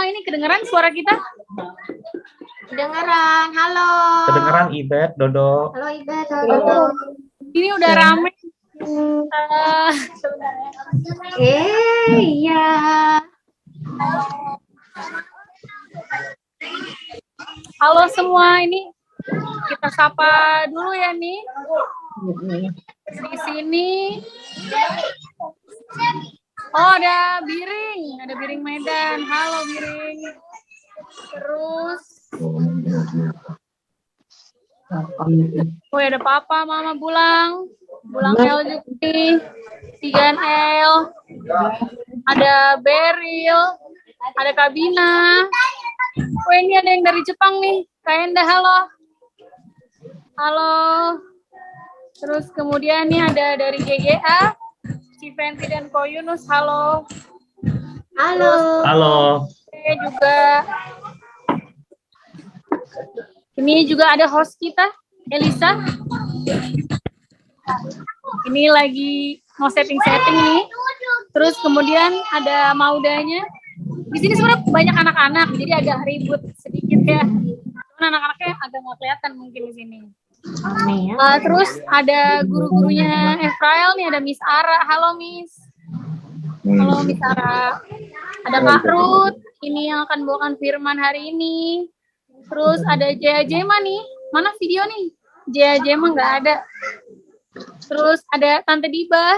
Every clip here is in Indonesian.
ini kedengeran suara kita? Kedengeran, halo. Kedengeran Ibet, Dodo. Halo Ibet, halo. Ini udah rame. Iya. Halo semua, ini kita sapa dulu ya nih. Di sini. Oh, ada Biring Medan. Halo Biring. Terus ada Papa, Mama Bulang L juga nih, Tigan L, ada Beril, ada Kabina. Ini ada yang dari Jepang nih, Kak Enda, halo. Halo. Terus kemudian nih ada dari GGA, Civenti dan Ko Yunus, halo. Halo. Halo. Juga ini juga ada host kita, Elisa. Ini lagi mau setting-setting nih. Terus kemudian ada Maudanya. Di sini sebenarnya banyak anak-anak, jadi agak ribut sedikit ya. Cuman anak-anaknya agak nggak kelihatan mungkin di sini. Terus ada guru-gurunya Efrael nih, ada Miss Ara. Halo Miss. Halo Miss Ara. Ada Kak Ruth, ini yang akan bawakan firman hari ini. Terus ada Jaya Jema nih. Mana video nih? Jaya Jema nggak ada. Terus ada Tante Diba.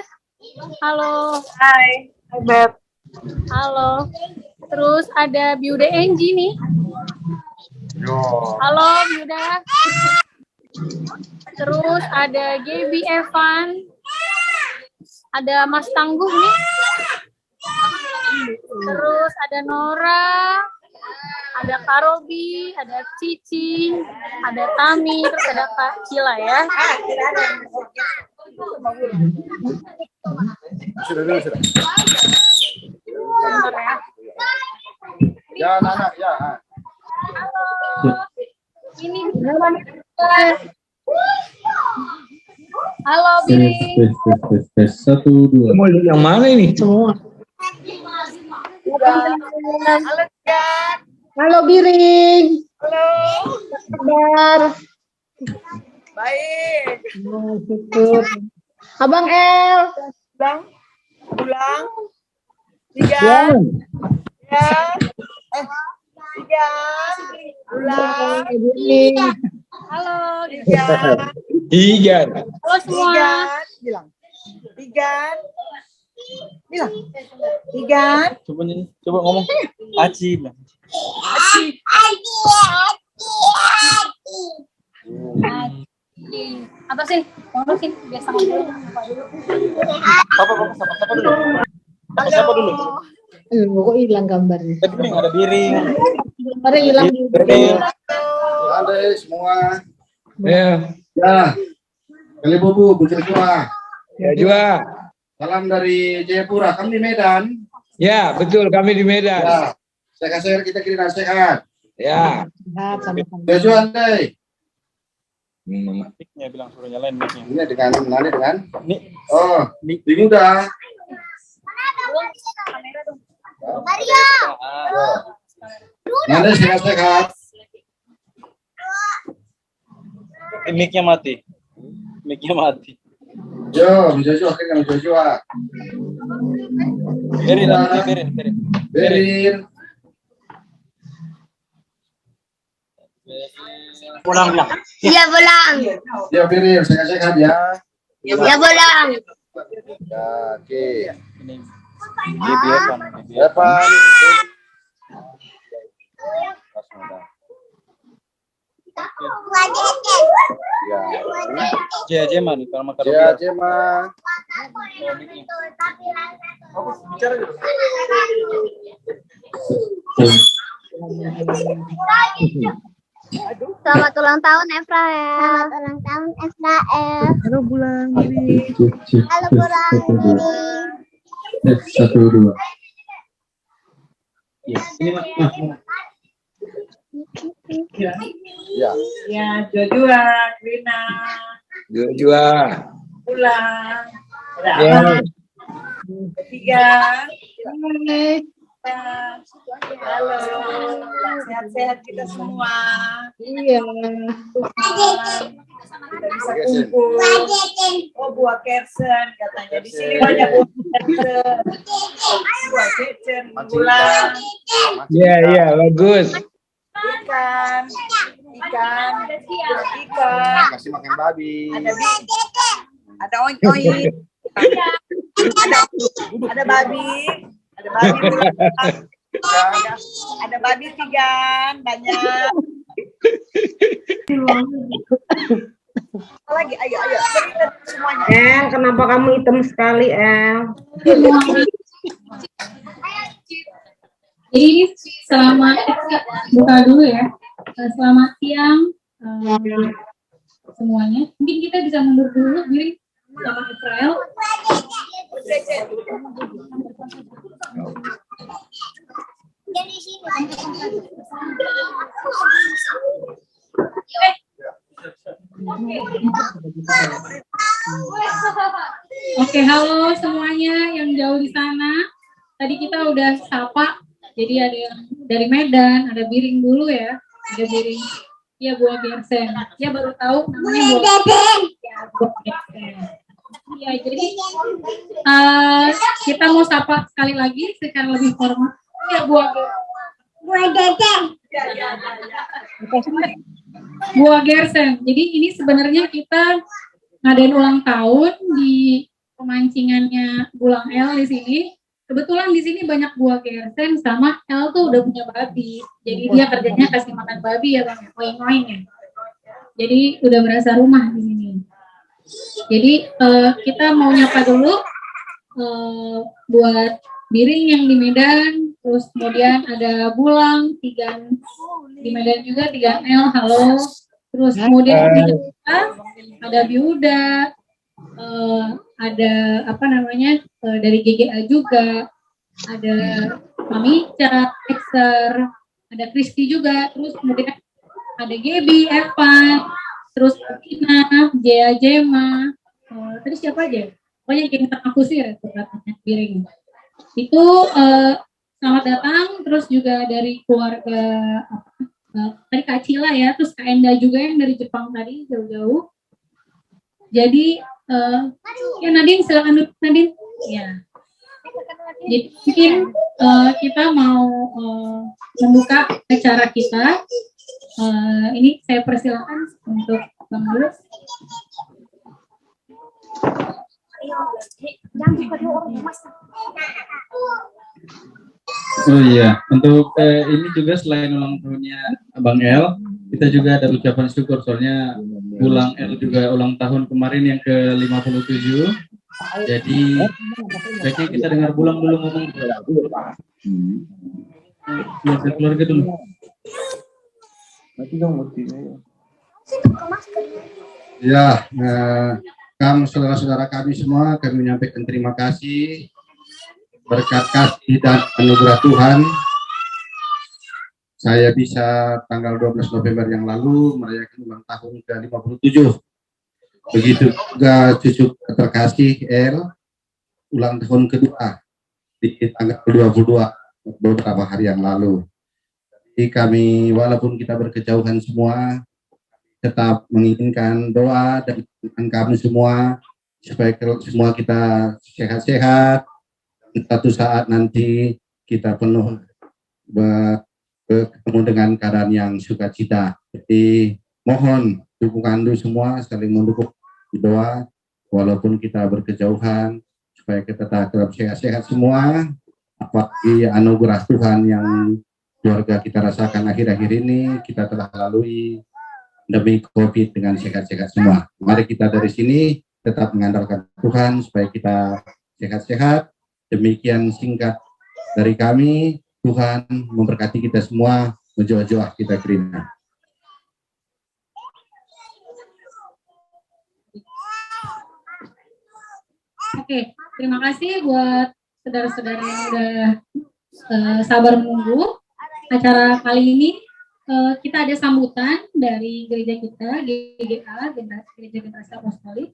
Halo. Hai, Beb. Halo. Terus ada Biuda Enji nih. Halo Biuda. Terus ada Gaby Evan. Ada Mas Tangguh nih. Terus ada Nora. Ada Kak Robi, ada Cici, ada Tami, terus ada Kak Cila ya. Sudah. Bentar ya. Ya, anak, ya. Halo. Ini halo Biring. Tes 1, 2. Mau yang mana ini? Semua. Halo Jan. Halo Biring. Halo. Kabar. Baik. Syukur. Abang El. Pulang. Tiga. Ya. Tiga. Pulang. Halo Tiga. Tiga. Halo semua. Bilang. Tigan. Bilang. Tigan. Coba ngomong. Aci bilang. Apa sih? Ngomong sih biasa ngobrol. Sapa dulu. Sapa dulu. Kok hilang gambarnya? Ada Biring. Gambarnya hilang. Ada semua. Ya. Ya. Kali Bobo, Bu Joshua. Ya juga. Salam dari Jayapura. Kami di Medan. Ya, betul, kami di Medan. Ya. Sehat-sehat, kita kira nasihat. Ya. Sehat sama-sama. Joshua, Andai. Mic-nya bilang suruh nyalain mic-nya. Ini dengan. Nih. Oh, bingung dah. Kamera dong. Maria. Nanti sehat-sehat. Mic-nya mati. Mic-nya mati. Yo, Joshua, akhirnya Joshua. Berin. Pulang bilang. Iya pulang. Ya, Berin, sehat-sehat ya. Iya pulang. Ya, oke. Ini Evan. Ya. Jema nih kalau makan. Ya, Jema. Selamat ulang tahun Efrael. Selamat ulang tahun Efrael. Halo Bulan. Halo Bulan. Tes 1, 2. Ya, ini Mas. Ya. Ya, Joshua, Rina, Jua. pulang. Ya. Tiga. Halo, sehat-sehat kita semua. Iya. Kita bisa kumpul. Oh, buah kersen katanya. Di sini banyak buah kersen. Buah cecen, bulan, Iya, iya, bagus. ikan, ikan. Kasih makan babi. Ada oink-oink. Ada babi. Ada babi. Ada babi tigan, banyak. Apa lagi? Ayo, cerita semuanya. El, kenapa kamu hitam sekali, El? Jadi selamat buka dulu ya. Selamat siang semuanya. Mungkin kita bisa mundur dulu diri sama Israel. Dari sini. Oke, halo semuanya yang jauh di sana. Tadi kita udah sapa. Jadi ada yang dari Medan, ada Biring dulu ya. Ada Biring. Ya, buah gersen. Ya baru tahu namanya buah gersen. Ya, jadi kita mau sapa sekali lagi secara lebih formal. Ya, buah gersen. Jadi ini sebenarnya kita ngadain ulang tahun di pemancingannya Bulang El di sini. Kebetulan di sini banyak buah gersen sama El tuh udah punya babi. Jadi dia kerjanya kasih makan babi ya Bang, oing-oing ya. Jadi udah berasa rumah di sini. Jadi kita mau nyapa dulu buat Biring yang di Medan, terus kemudian ada Bulang, Tigan di Medan juga, Tigan El, halo. Terus kemudian di Jakarta ada Biuda, ada apa namanya dari GGA juga, ada Mamica, Exer, ada Kristi juga, terus kemudian ada Gebi, Evan, terus Tina, Jaya Jema, terus siapa aja? Pokoknya yang terakusir katanya Biring. Itu selamat datang, terus juga dari keluarga tadi Kak Cila ya, terus Kak Enda juga yang dari Jepang tadi jauh-jauh. Jadi ya Nadine, silakan dulu Nadine. Ya. Jadi mungkin kita mau membuka acara kita. Ini saya persilakan untuk Bang Lulus. Oh iya, untuk ini juga selain ulang tahunnya Abang El, kita juga ada ucapan syukur soalnya Bulang El juga ulang tahun kemarin yang ke-57. Jadi baiknya kita dengar Bulang dulu ngomong. Biasa keluarga dulu. Ya, kami saudara-saudara kami semua, kami menyampaikan terima kasih berkat kasih dan anugerah Tuhan. Saya bisa tanggal 12 November yang lalu merayakan ulang tahun ke-57. Begitu juga cucu terkasih El, ulang tahun kedua di tanggal ke-22 beberapa hari yang lalu. Jadi kami walaupun kita berkejauhan semua, tetap menginginkan doa dari kami semua supaya semua kita sehat-sehat. Suatu saat nanti kita penuh bertemu dengan keadaan yang sukacita. Jadi mohon dukungan semua, saling mendukung doa walaupun kita berkejauhan supaya kita tetap sehat-sehat semua. Apalagi anugerah Tuhan yang keluarga kita rasakan akhir-akhir ini, kita telah lalui demi COVID dengan sehat-sehat semua. Mari kita dari sini tetap mengandalkan Tuhan supaya kita sehat-sehat. Demikian singkat dari kami. Tuhan memberkati kita semua. Menjoah-joah kita kiranya. Oke, terima kasih buat saudara-saudara yang udah sabar menunggu. Acara kali ini kita ada sambutan dari gereja kita, GGA, Gereja Generasi Apostolik.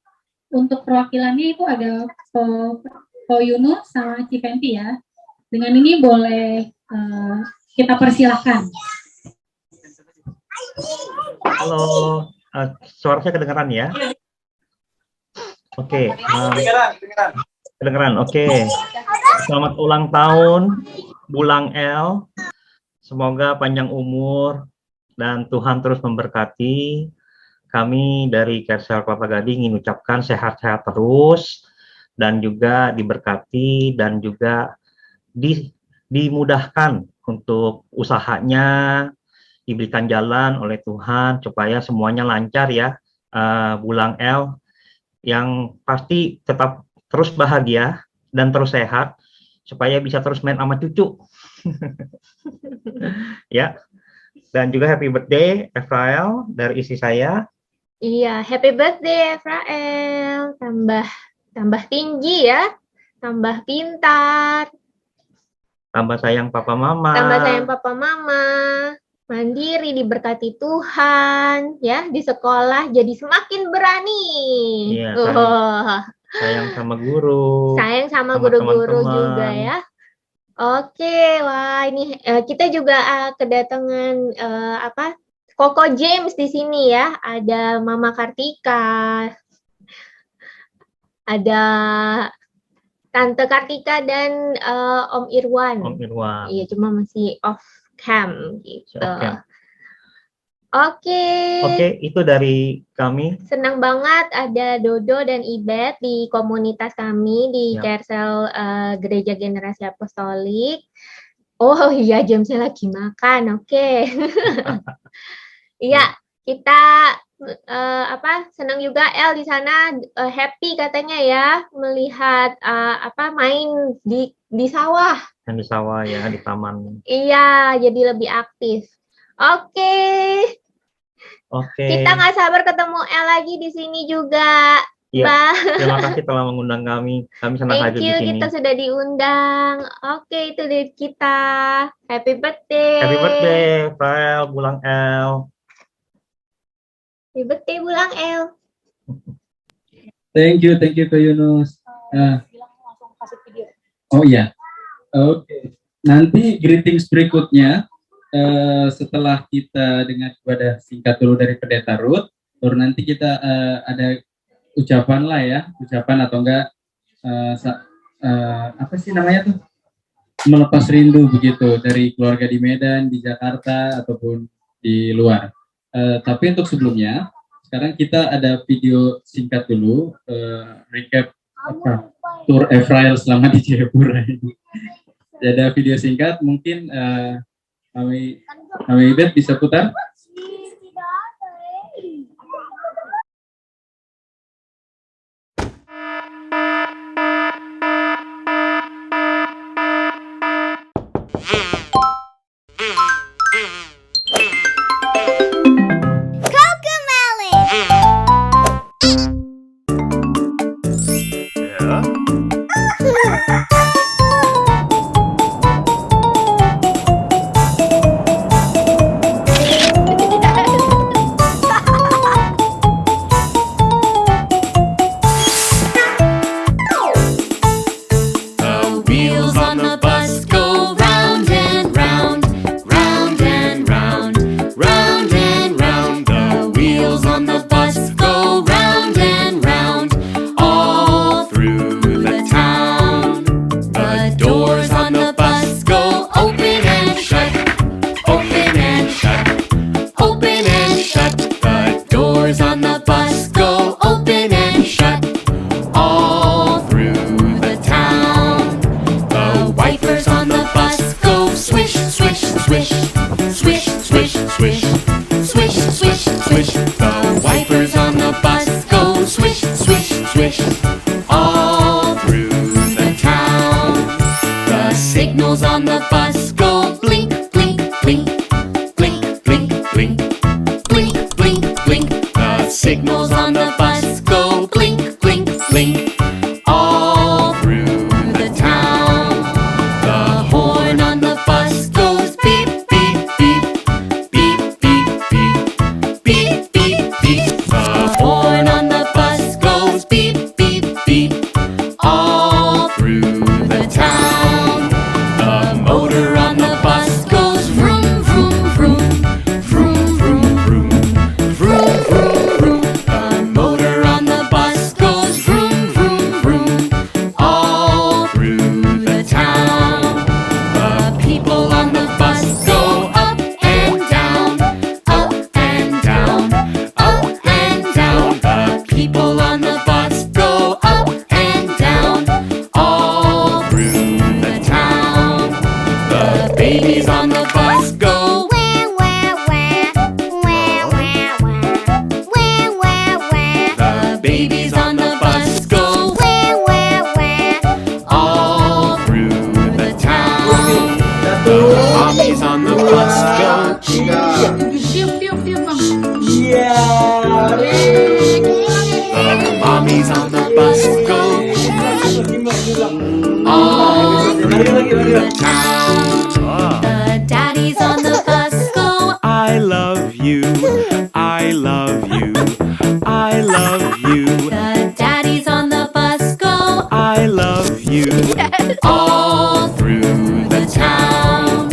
Untuk perwakilannya itu ada Ko Yunus sama Civenti ya. Dengan ini boleh kita persilahkan. Halo, suara saya kedengeran ya? Oke, kedengeran. Oke. Selamat ulang tahun, Bulang El. Semoga panjang umur dan Tuhan terus memberkati. Kami dari Kersel Kelapa Gading ingin ucapkan sehat-sehat terus dan juga diberkati dan juga dimudahkan untuk usahanya, diberikan jalan oleh Tuhan supaya semuanya lancar ya. Bulang El yang pasti tetap terus bahagia dan terus sehat supaya bisa terus main sama cucu. Ya. Dan juga happy birthday Efrael dari istri saya. Iya, happy birthday Efrael. Tambah tinggi ya, tambah pintar, Tambah sayang papa mama. tambah sayang papa mama, mandiri, diberkati Tuhan, ya di sekolah jadi semakin berani. Iya, Wah, sayang sama guru. sayang sama sama guru-guru teman-teman. juga ya. Oke, wah ini kita juga kedatangan Koko James di sini ya. Ada Mama Kartika, ada Tante Kartika dan Om Irwan. Om Irwan. Iya, cuma masih off cam gitu. Oke. Oke. Oke, itu dari kami. Senang banget ada Dodo dan Ibet di komunitas kami di Ya. Kersel Gereja Generasi Apostolik. Oh iya, Jamesnya lagi makan. Oke. Iya, kita senang juga El di sana happy katanya ya melihat main di sawah. Yang di sawah ya, di taman. Iya, jadi lebih aktif. Oke. Oke. Kita nggak sabar ketemu El lagi di sini juga. Iya. Bye. Terima kasih telah mengundang kami. Kami senang Thank hadir di you, sini. kita sudah diundang. Oke, itu dari kita. Happy birthday. Happy birthday, Rael, Bulang El. Happy birthday, Bulang El. Thank you Kak Yunus. Langsung kasih video. Oh iya, oke. Nanti greetings berikutnya setelah kita dengar ibadah singkat dulu dari Pendeta Ruth, baru nanti kita ada ucapan lah ya, ucapan atau enggak apa sih namanya tuh, melepas rindu begitu dari keluarga di Medan, di Jakarta ataupun di luar. Tapi untuk sebelumnya, sekarang kita ada video singkat dulu recap tur Efrael selama di Jayapura ini. Ada video singkat, mungkin kami Ibet bisa putar. the town. The daddies on the bus go, I love you, I love you, I love you. The daddies on the bus go, I love you, all through the town.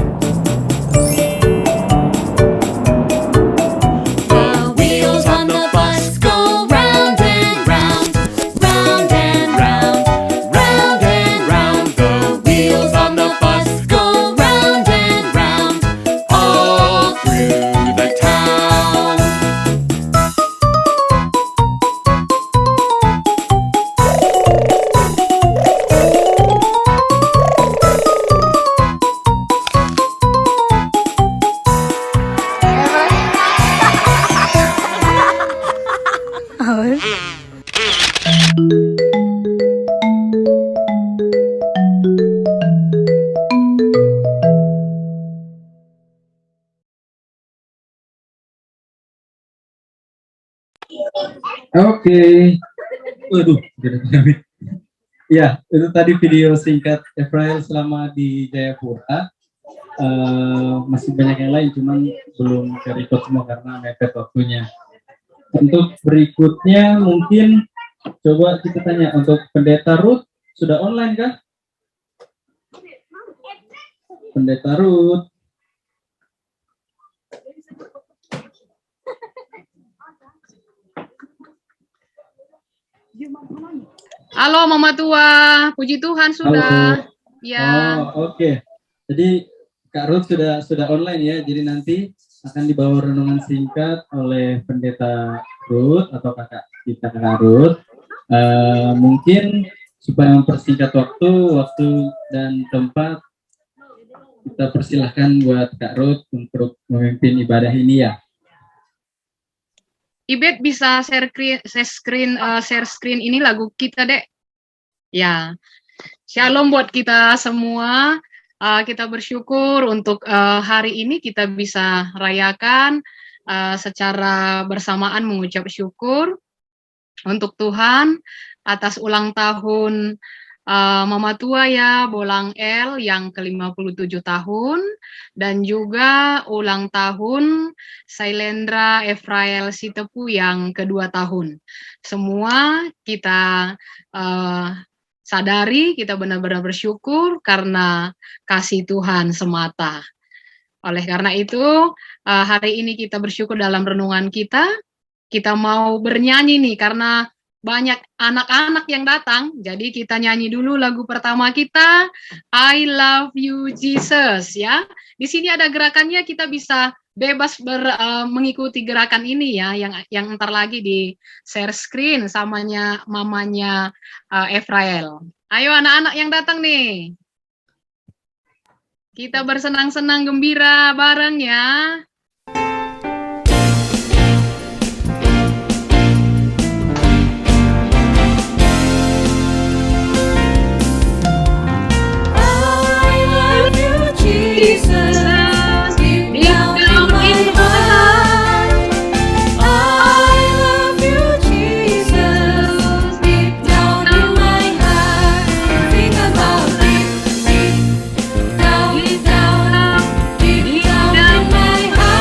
The wheels on the bus go round and round, round and round, round and round. The wheels on the bus go round and round, all through the town. Oke. Waduh, ya, itu tadi video singkat Efrael selama di Jayapura. Masih banyak yang lain, cuman belum ke-record semua karena mepet waktunya. Untuk berikutnya mungkin coba kita tanya untuk Pendeta Ruth, sudah online kah? Pendeta Ruth. Halo Mama Tua, puji Tuhan sudah. Halo. Ya. Oh, oke. Jadi Kak Ruth sudah online ya. Jadi nanti akan dibawa renungan singkat oleh Pendeta Ruth atau kakak kita Kak Ruth. Mungkin supaya mempersingkat waktu dan tempat, kita persilahkan buat Kak Ruth untuk memimpin ibadah ini ya. Ibet bisa share screen ini lagu kita, Dek. Ya. Shalom buat kita semua. Kita bersyukur untuk hari ini kita bisa rayakan secara bersamaan mengucap syukur untuk Tuhan atas ulang tahun Mama Tua ya, Bolang L yang ke-57 tahun, dan juga ulang tahun Sailendra Efrael Sitepu yang ke-2 tahun. Semua kita sadari, kita benar-benar bersyukur karena kasih Tuhan semata. Oleh karena itu, hari ini kita bersyukur dalam renungan kita mau bernyanyi nih, karena banyak anak-anak yang datang, jadi kita nyanyi dulu lagu pertama kita, I Love You Jesus ya. Di sini ada gerakannya, kita bisa bebas mengikuti gerakan ini ya, yang ntar lagi di share screen samanya mamanya Efrael. Ayo anak-anak yang datang nih, kita bersenang-senang gembira bareng ya. Jesus, deep down in my heart, I love you, Jesus, deep down in my heart. Think about deep down in my heart.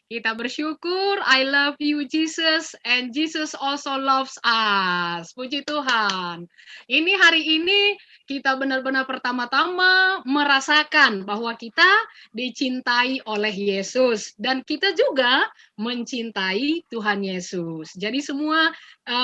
Kita bersyukur, I love you Jesus, and Jesus also loves us. Puji Tuhan. Ini hari ini kita benar-benar pertama-tama merasakan bahwa kita dicintai oleh Yesus. Dan kita juga mencintai Tuhan Yesus. Jadi semua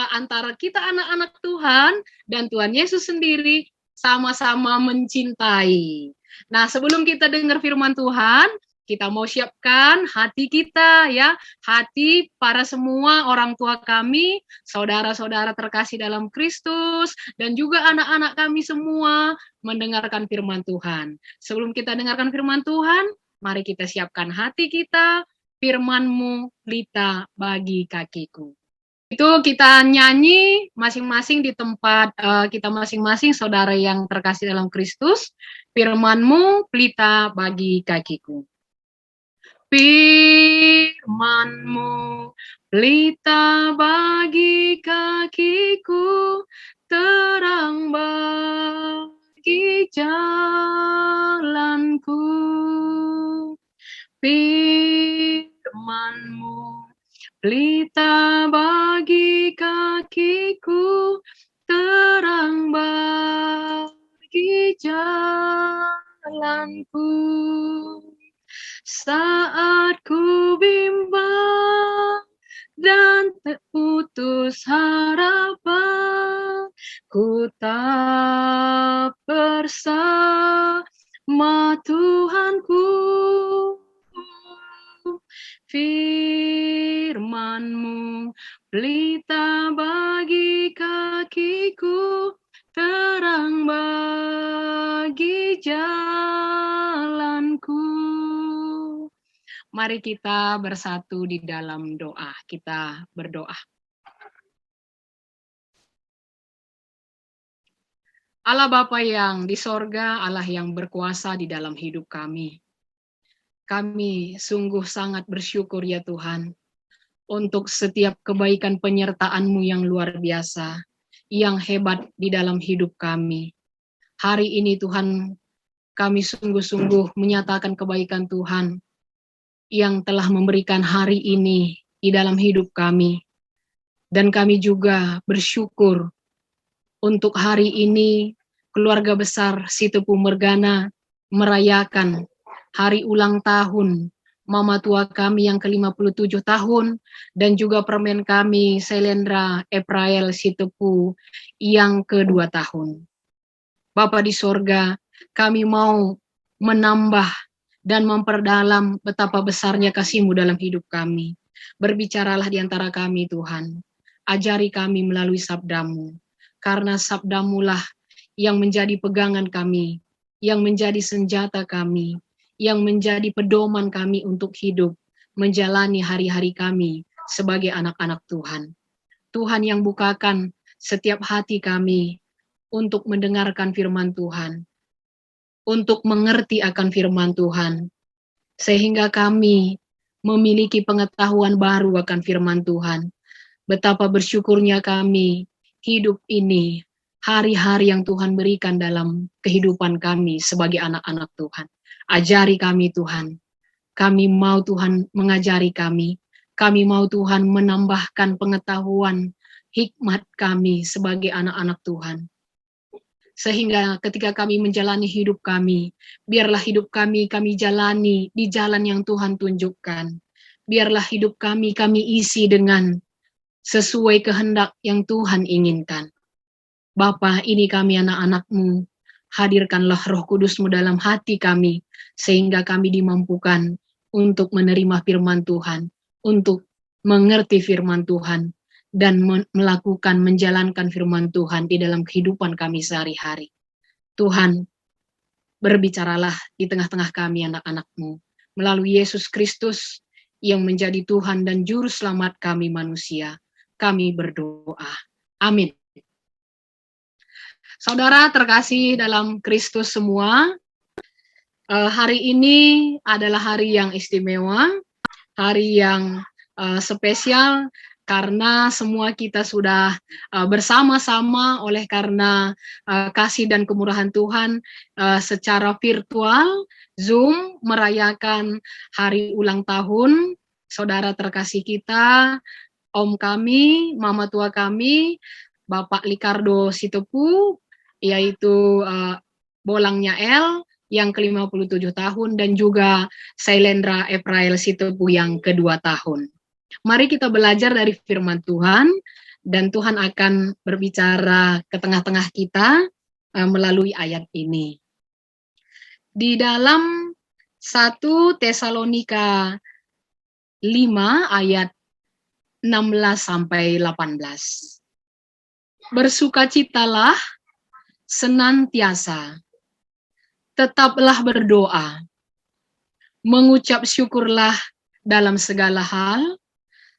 antara kita anak-anak Tuhan dan Tuhan Yesus sendiri sama-sama mencintai. Nah, sebelum kita dengar firman Tuhan, kita mau siapkan hati kita ya, hati para semua orang tua kami, saudara-saudara terkasih dalam Kristus, dan juga anak-anak kami semua mendengarkan firman Tuhan. Sebelum kita dengarkan firman Tuhan, mari kita siapkan hati kita, firman-Mu pelita bagi kakiku. Itu kita nyanyi masing-masing di tempat kita masing-masing, saudara yang terkasih dalam Kristus, firman-Mu pelita bagi kakiku. Firman-Mu pelita bagi kakiku, terang bagi jalanku. Firman-Mu pelita bagi kakiku, terang bagi jalanku. Saat ku bimbang dan terputus harapan, ku tak bersama Tuhanku. Firman-Mu pelita bagi kakiku, terang bagi jalanku. Mari kita bersatu di dalam doa. Kita berdoa. Allah Bapa yang di sorga, Allah yang berkuasa di dalam hidup kami. Kami sungguh sangat bersyukur ya Tuhan, untuk setiap kebaikan penyertaan-Mu yang luar biasa, yang hebat di dalam hidup kami. Hari ini Tuhan, kami sungguh-sungguh menyatakan kebaikan Tuhan, yang telah memberikan hari ini di dalam hidup kami. Dan kami juga bersyukur untuk hari ini keluarga besar Sitepu Mergana merayakan hari ulang tahun mama tua kami yang ke-57 tahun, dan juga permen kami Selendra Eprael Sitepu yang ke-2 tahun. Bapa di sorga, kami mau menambah dan memperdalam betapa besarnya kasih-Mu dalam hidup kami. Berbicaralah di antara kami Tuhan, ajari kami melalui sabda-Mu, karena sabda-Mu lah yang menjadi pegangan kami, yang menjadi senjata kami, yang menjadi pedoman kami untuk hidup, menjalani hari-hari kami sebagai anak-anak Tuhan. Tuhan yang bukakan setiap hati kami untuk mendengarkan firman Tuhan, untuk mengerti akan firman Tuhan, sehingga kami memiliki pengetahuan baru akan firman Tuhan. Betapa bersyukurnya kami hidup ini, hari-hari yang Tuhan berikan dalam kehidupan kami sebagai anak-anak Tuhan. Ajari kami Tuhan, kami mau Tuhan mengajari kami mau Tuhan menambahkan pengetahuan, hikmat kami sebagai anak-anak Tuhan. Sehingga ketika kami menjalani hidup kami, biarlah hidup kami jalani di jalan yang Tuhan tunjukkan. Biarlah hidup kami isi dengan sesuai kehendak yang Tuhan inginkan. Bapa, ini kami anak-anak-Mu, hadirkanlah Roh Kudus-Mu dalam hati kami, sehingga kami dimampukan untuk menerima firman Tuhan, untuk mengerti firman Tuhan, dan menjalankan firman Tuhan di dalam kehidupan kami sehari-hari. Tuhan, berbicaralah di tengah-tengah kami anak-anak-Mu, melalui Yesus Kristus yang menjadi Tuhan dan Juru Selamat kami manusia. Kami berdoa. Amin. Saudara terkasih dalam Kristus semua, hari ini adalah hari yang istimewa, hari yang spesial, karena semua kita sudah bersama-sama oleh karena kasih dan kemurahan Tuhan secara virtual Zoom merayakan hari ulang tahun saudara terkasih kita, om kami, mama tua kami, Bapak Likardo Sitepu, yaitu bolangnya L yang ke-57 tahun dan juga Sailendra Ephrael Sitepu yang ke-2 tahun. Mari kita belajar dari firman Tuhan dan Tuhan akan berbicara ke tengah-tengah kita melalui ayat ini. Di dalam 1 Tesalonika 5 ayat 16 sampai 18. Bersukacitalah senantiasa, tetaplah berdoa, mengucap syukurlah dalam segala hal,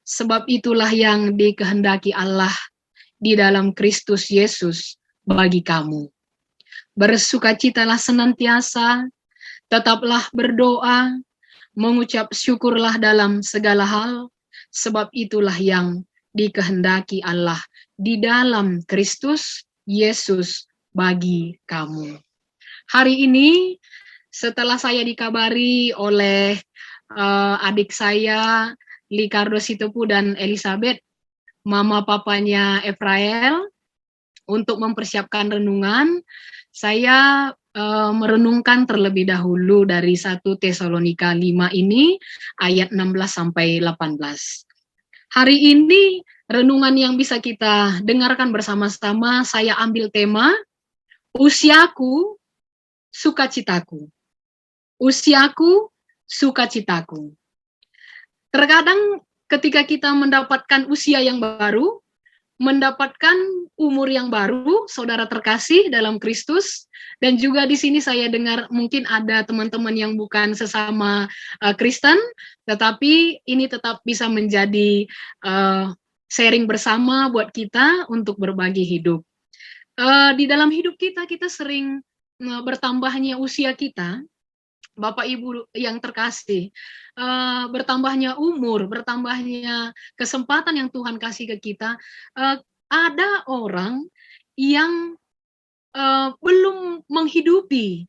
sebab itulah yang dikehendaki Allah di dalam Kristus Yesus bagi kamu. Bersukacitalah senantiasa, tetaplah berdoa, mengucap syukurlah dalam segala hal, sebab itulah yang dikehendaki Allah di dalam Kristus Yesus bagi kamu. Hari ini setelah saya dikabari oleh adik saya Likardo Sitepu dan Elizabeth, mama papanya Ephrael, untuk mempersiapkan renungan, saya merenungkan terlebih dahulu dari 1 Tesalonika 5 ini ayat 16 sampai 18. Hari ini renungan yang bisa kita dengarkan bersama-sama, saya ambil tema usiaku, sukacitaku. Usiaku, sukacitaku. Terkadang ketika kita mendapatkan usia yang baru, mendapatkan umur yang baru, saudara terkasih dalam Kristus, dan juga di sini saya dengar mungkin ada teman-teman yang bukan sesama Kristen, tetapi ini tetap bisa menjadi sharing bersama buat kita untuk berbagi hidup. Di dalam hidup kita sering bertambahnya usia kita, Bapak Ibu yang terkasih, bertambahnya umur, bertambahnya kesempatan yang Tuhan kasih ke kita, ada orang yang belum menghidupi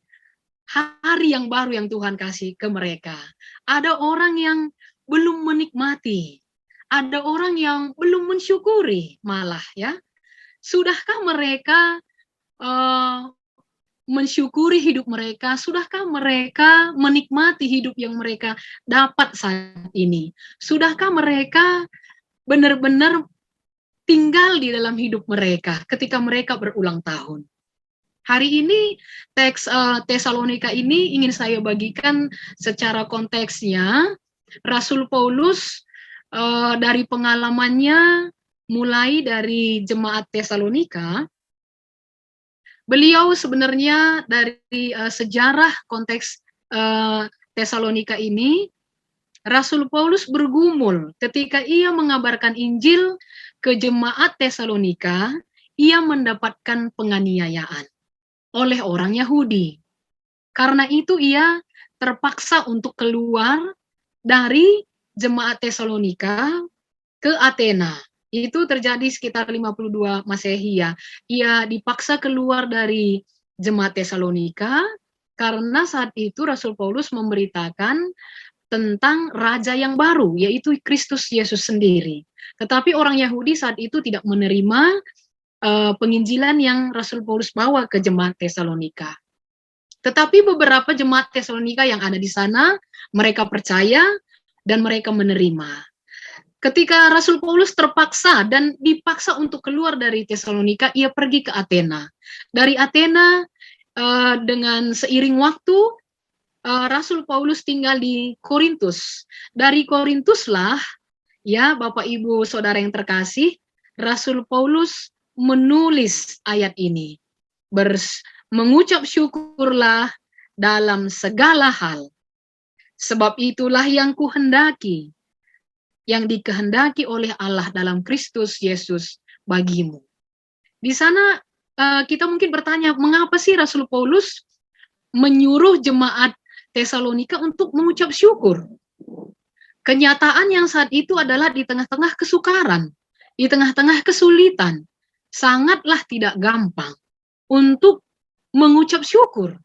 hari yang baru yang Tuhan kasih ke mereka. Ada orang yang belum menikmati, ada orang yang belum mensyukuri malah ya. Sudahkah mereka mensyukuri hidup mereka? Sudahkah mereka menikmati hidup yang mereka dapat saat ini? Sudahkah mereka benar-benar tinggal di dalam hidup mereka ketika mereka berulang tahun? Hari ini teks Tesalonika ini ingin saya bagikan secara konteksnya. Rasul Paulus dari pengalamannya mulai dari jemaat Tesalonika, beliau sebenarnya dari sejarah konteks Tesalonika ini, Rasul Paulus bergumul ketika ia mengabarkan Injil ke jemaat Tesalonika, ia mendapatkan penganiayaan oleh orang Yahudi. Karena itu ia terpaksa untuk keluar dari jemaat Tesalonika ke Athena. Itu terjadi sekitar 52 Masehi ya. Ia dipaksa keluar dari jemaat Tesalonika karena saat itu Rasul Paulus memberitakan tentang raja yang baru, yaitu Kristus Yesus sendiri. Tetapi orang Yahudi saat itu tidak menerima penginjilan yang Rasul Paulus bawa ke jemaat Tesalonika. Tetapi beberapa jemaat Tesalonika yang ada di sana, mereka percaya dan mereka menerima. Ketika Rasul Paulus terpaksa dan dipaksa untuk keluar dari Tesalonika, ia pergi ke Athena. Dari Athena, dengan seiring waktu, Rasul Paulus tinggal di Korintus. Dari Korintuslah, ya Bapak Ibu Saudara yang terkasih, Rasul Paulus menulis ayat ini. Mengucap syukurlah dalam segala hal. Sebab itulah yang kuhendaki, yang dikehendaki oleh Allah dalam Kristus Yesus bagimu. Di sana kita mungkin bertanya, mengapa sih Rasul Paulus menyuruh jemaat Tesalonika untuk mengucap syukur? Kenyataan yang saat itu adalah di tengah-tengah kesukaran, di tengah-tengah kesulitan, sangatlah tidak gampang untuk mengucap syukur.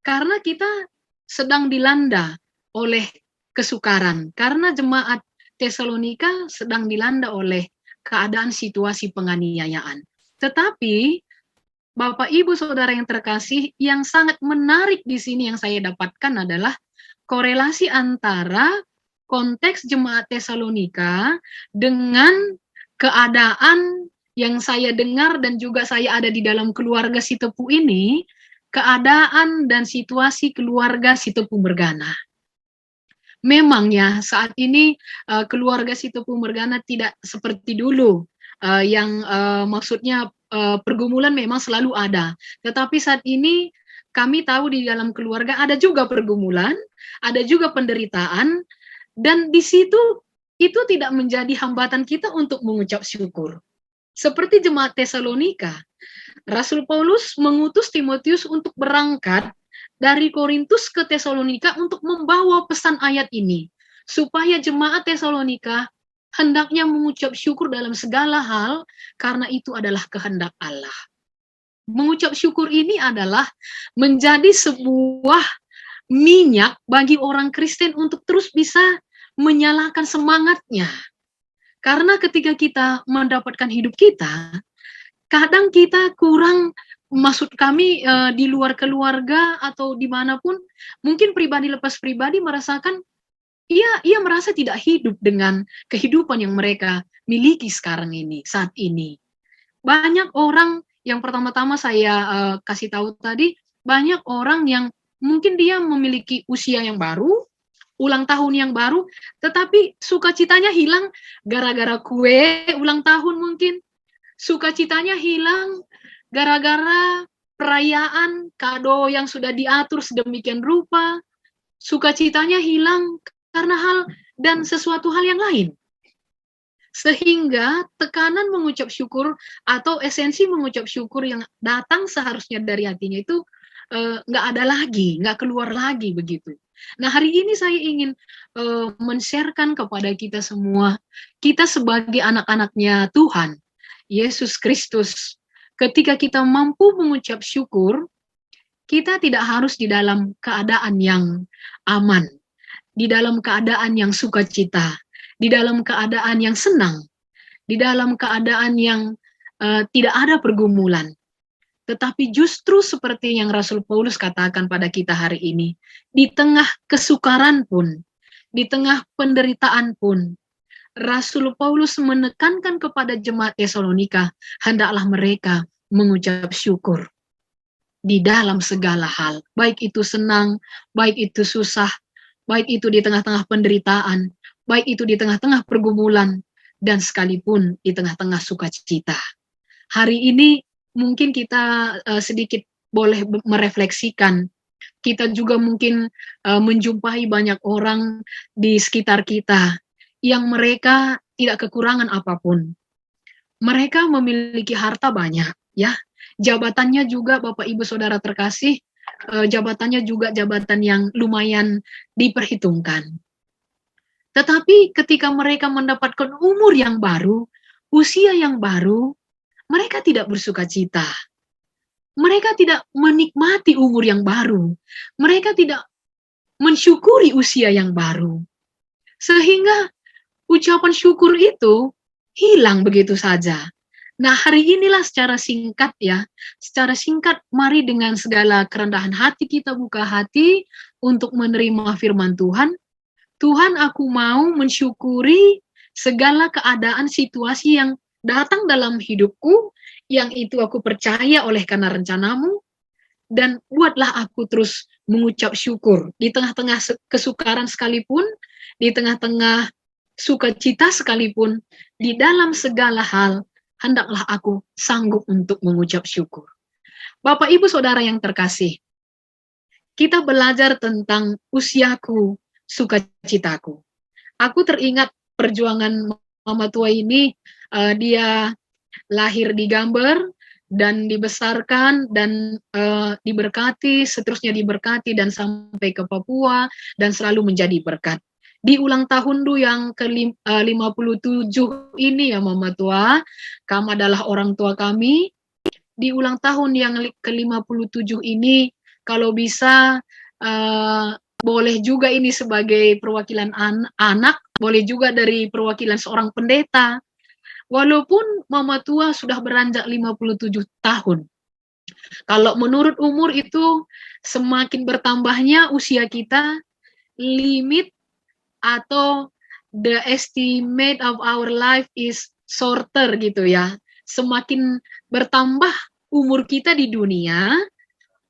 Karena kita sedang dilanda oleh kesukaran, karena jemaat Tesalonika sedang dilanda oleh keadaan situasi penganiayaan. Tetapi Bapak Ibu Saudara yang terkasih, yang sangat menarik di sini yang saya dapatkan adalah korelasi antara konteks jemaat Tesalonika dengan keadaan yang saya dengar dan juga saya ada di dalam keluarga si Tepu ini, keadaan dan situasi keluarga si Tepu Mergana. Memangnya saat ini keluarga si Tepu Mergana tidak seperti dulu, yang maksudnya pergumulan memang selalu ada. Tetapi saat ini kami tahu di dalam keluarga ada juga pergumulan, ada juga penderitaan, dan di situ itu tidak menjadi hambatan kita untuk mengucap syukur. Seperti jemaat Tesalonika, Rasul Paulus mengutus Timotius untuk berangkat dari Korintus ke Tesalonika untuk membawa pesan ayat ini, supaya jemaat Tesalonika hendaknya mengucap syukur dalam segala hal, karena itu adalah kehendak Allah. Mengucap syukur ini adalah menjadi sebuah minyak bagi orang Kristen untuk terus bisa menyalakan semangatnya. Karena ketika kita mendapatkan hidup kita, kadang kita kurang, maksud kami di luar keluarga atau dimanapun, mungkin pribadi lepas pribadi merasakan, ia merasa tidak hidup dengan kehidupan yang mereka miliki sekarang ini, saat ini. Banyak orang, yang pertama-tama saya kasih tahu tadi, banyak orang yang mungkin dia memiliki usia yang baru, ulang tahun yang baru, tetapi sukacitanya hilang gara-gara kue ulang tahun mungkin. Sukacitanya hilang gara-gara perayaan kado yang sudah diatur sedemikian rupa. Sukacitanya hilang karena hal dan sesuatu hal yang lain. Sehingga tekanan mengucap syukur atau esensi mengucap syukur yang datang seharusnya dari hatinya itu nggak ada lagi, nggak keluar lagi begitu. Nah, hari ini saya ingin men-sharekan kepada kita semua, kita sebagai anak-anaknya Tuhan Yesus Kristus, ketika kita mampu mengucap syukur, kita tidak harus di dalam keadaan yang aman, di dalam keadaan yang sukacita, di dalam keadaan yang senang, di dalam keadaan yang tidak ada pergumulan. Tetapi justru seperti yang Rasul Paulus katakan pada kita hari ini, di tengah kesukaran pun, di tengah penderitaan pun, Rasul Paulus menekankan kepada jemaat Tesalonika, hendaklah mereka mengucap syukur di dalam segala hal, baik itu senang, baik itu susah, baik itu di tengah-tengah penderitaan, baik itu di tengah-tengah pergumulan, dan sekalipun di tengah-tengah sukacita. Hari ini mungkin kita sedikit boleh merefleksikan. Kita juga mungkin menjumpai banyak orang di sekitar kita yang mereka tidak kekurangan apapun. Mereka memiliki harta banyak, ya. Jabatannya juga, Bapak Ibu Saudara terkasih, jabatannya juga jabatan yang lumayan diperhitungkan. Tetapi ketika mereka mendapatkan umur yang baru, usia yang baru, mereka tidak bersukacita. Mereka tidak menikmati umur yang baru. Mereka tidak mensyukuri usia yang baru. Sehingga ucapan syukur itu hilang begitu saja. Nah, hari inilah secara singkat ya, secara singkat mari dengan segala kerendahan hati kita buka hati untuk menerima firman Tuhan. Tuhan, aku mau mensyukuri segala keadaan situasi yang datang dalam hidupku, yang itu aku percaya oleh karena rencanamu, dan buatlah aku terus mengucap syukur di tengah-tengah kesukaran sekalipun, di tengah-tengah sukacita sekalipun, di dalam segala hal, hendaklah aku sanggup untuk mengucap syukur. Bapak Ibu Saudara yang terkasih, kita belajar tentang usiaku, sukacitaku. Aku teringat perjuangan Mama tua ini, dia lahir di Gamber dan dibesarkan dan diberkati, seterusnya diberkati dan sampai ke Papua dan selalu menjadi berkat. Di ulang tahun yang ke-57 ini ya Mama Tua, kamu adalah orang tua kami. Di ulang tahun yang ke-57 ini, kalau bisa boleh juga ini sebagai perwakilan anak, boleh juga dari perwakilan seorang pendeta. Walaupun Mama Tua sudah beranjak 57 tahun. Kalau menurut umur itu semakin bertambahnya usia kita, limit atau the estimate of our life is shorter gitu ya. Semakin bertambah umur kita di dunia,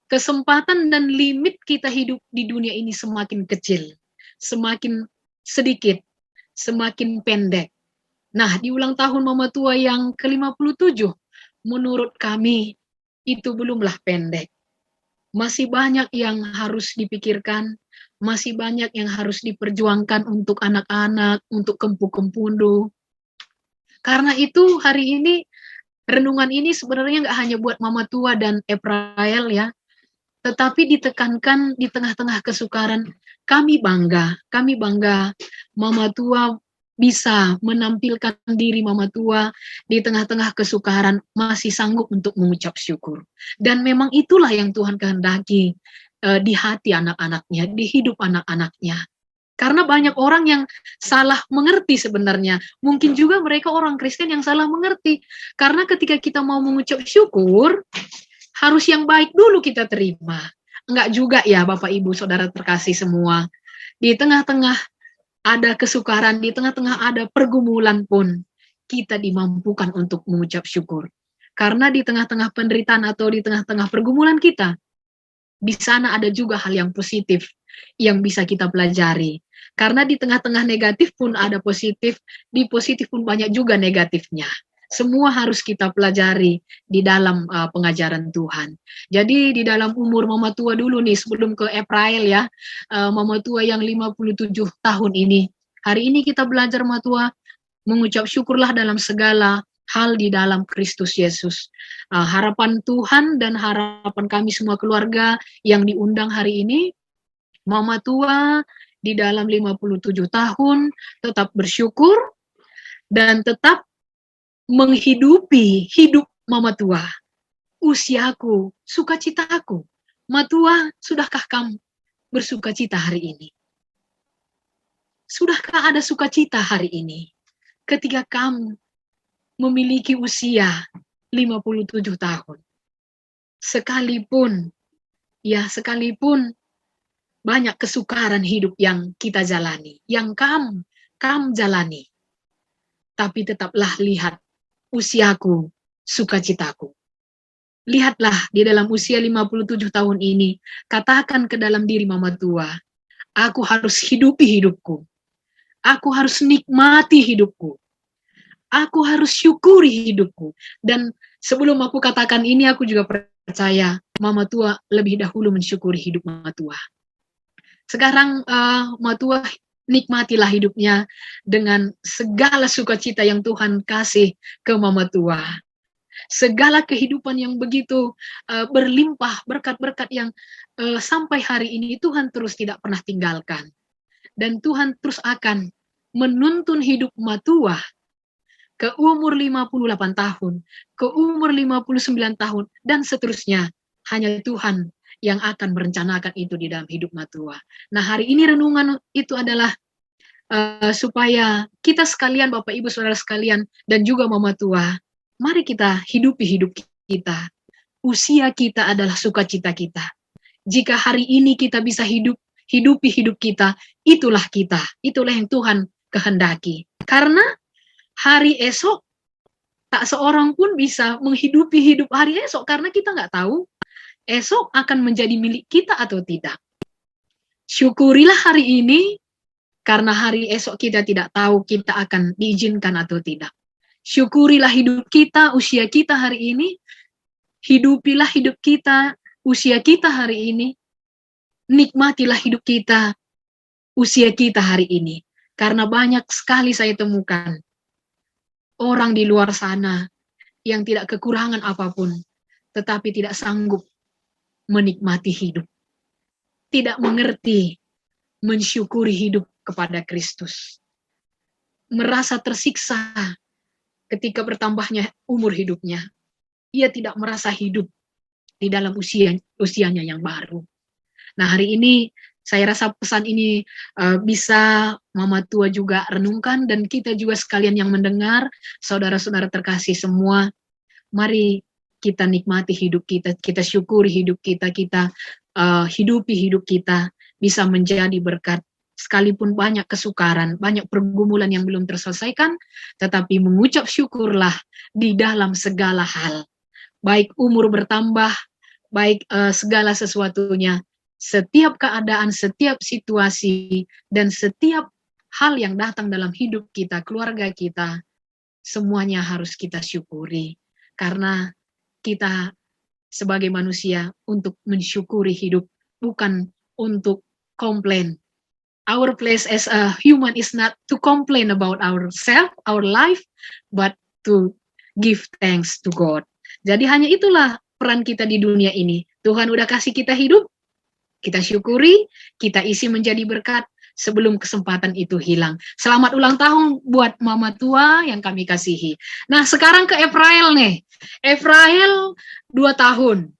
kesempatan dan limit kita hidup di dunia ini semakin kecil, semakin sedikit, semakin pendek. Nah, di ulang tahun Mama Tua yang ke-57, menurut kami itu belumlah pendek. Masih banyak yang harus dipikirkan, masih banyak yang harus diperjuangkan untuk anak-anak, untuk kempu-kempundu. Karena itu hari ini, renungan ini sebenarnya nggak hanya buat Mama Tua dan April ya, tetapi ditekankan di tengah-tengah kesukaran. Kami bangga Mama Tua bisa menampilkan diri Mama Tua di tengah-tengah kesukaran masih sanggup untuk mengucap syukur. Dan memang itulah yang Tuhan kehendaki di hati anak-anaknya, di hidup anak-anaknya. Karena banyak orang yang salah mengerti sebenarnya. Mungkin juga mereka orang Kristen yang salah mengerti. Karena ketika kita mau mengucap syukur, harus yang baik dulu kita terima. Enggak juga ya Bapak Ibu Saudara terkasih semua. Di tengah-tengah ada kesukaran, di tengah-tengah ada pergumulan pun, kita dimampukan untuk mengucap syukur. Karena di tengah-tengah penderitaan atau di tengah-tengah pergumulan kita, di sana ada juga hal yang positif yang bisa kita pelajari. Karena di tengah-tengah negatif pun ada positif, di positif pun banyak juga negatifnya. Semua harus kita pelajari di dalam pengajaran Tuhan. Jadi di dalam umur Mama Tua dulu nih, sebelum ke April ya, Mama Tua yang 57 tahun ini. Hari ini kita belajar Mama Tua, mengucap syukurlah dalam segala hal di dalam Kristus Yesus. Harapan Tuhan dan harapan kami semua keluarga yang diundang hari ini, Mama Tua di dalam 57 tahun tetap bersyukur dan tetap menghidupi hidup Mama Tua. Usiaku, sukacitaku. Mama Tua, sudahkah kamu bersukacita hari ini? Sudahkah ada sukacita hari ini? Ketika kamu memiliki usia 57 tahun. Sekalipun banyak kesukaran hidup yang kita jalani, yang kamu jalani. Tapi tetaplah lihat usiaku, sukacitaku. Lihatlah di dalam usia 57 tahun ini, katakan ke dalam diri Mama Tua, aku harus hidupi hidupku. Aku harus nikmati hidupku. Aku harus syukuri hidupku. Dan sebelum aku katakan ini, aku juga percaya Mama Tua lebih dahulu mensyukuri hidup Mama Tua. Sekarang Mama Tua nikmatilah hidupnya dengan segala sukacita yang Tuhan kasih ke Mama Tua. Segala kehidupan yang begitu berlimpah, berkat-berkat yang sampai hari ini Tuhan terus tidak pernah tinggalkan. Dan Tuhan terus akan menuntun hidup Mama Tua ke umur 58 tahun, ke umur 59 tahun, dan seterusnya. Hanya Tuhan yang akan merencanakan itu di dalam hidup Mama Tua. Nah, hari ini renungan itu adalah supaya kita sekalian, Bapak Ibu Saudara sekalian, dan juga Mama Tua, mari kita hidupi hidup kita. Usia kita adalah sukacita kita. Jika hari ini kita bisa hidupi hidup kita, itulah kita. Itulah yang Tuhan kehendaki. Karena hari esok, tak seorang pun bisa menghidupi hidup hari esok, karena kita nggak tahu esok akan menjadi milik kita atau tidak. Syukurilah hari ini, karena hari esok kita tidak tahu kita akan diizinkan atau tidak. Syukurilah hidup kita, usia kita hari ini. Hidupilah hidup kita, usia kita hari ini. Nikmatilah hidup kita, usia kita hari ini. Karena banyak sekali saya temukan orang di luar sana yang tidak kekurangan apapun, tetapi tidak sanggup menikmati hidup. Tidak mengerti, mensyukuri hidup kepada Kristus. Merasa tersiksa ketika bertambahnya umur hidupnya. Ia tidak merasa hidup di dalam usianya yang baru. Nah, hari ini saya rasa pesan ini bisa Mama Tua juga renungkan, dan kita juga sekalian yang mendengar, saudara-saudara terkasih semua, mari kita nikmati hidup kita, kita syukuri hidup kita, kita hidupi hidup kita, bisa menjadi berkat. Sekalipun banyak kesukaran, banyak pergumulan yang belum terselesaikan, tetapi mengucap syukurlah di dalam segala hal. Baik umur bertambah, baik segala sesuatunya, setiap keadaan, setiap situasi, dan setiap hal yang datang dalam hidup kita, keluarga kita, semuanya harus kita syukuri. Karena kita sebagai manusia untuk mensyukuri hidup, bukan untuk komplain. Our place as a human is not to complain about ourselves, our life, but to give thanks to God. Jadi hanya itulah peran kita di dunia ini. Tuhan udah kasih kita hidup, kita syukuri, kita isi menjadi berkat sebelum kesempatan itu hilang. Selamat ulang tahun buat Mama Tua yang kami kasihi. Nah, sekarang ke Efrael nih. Efrael 2 tahun.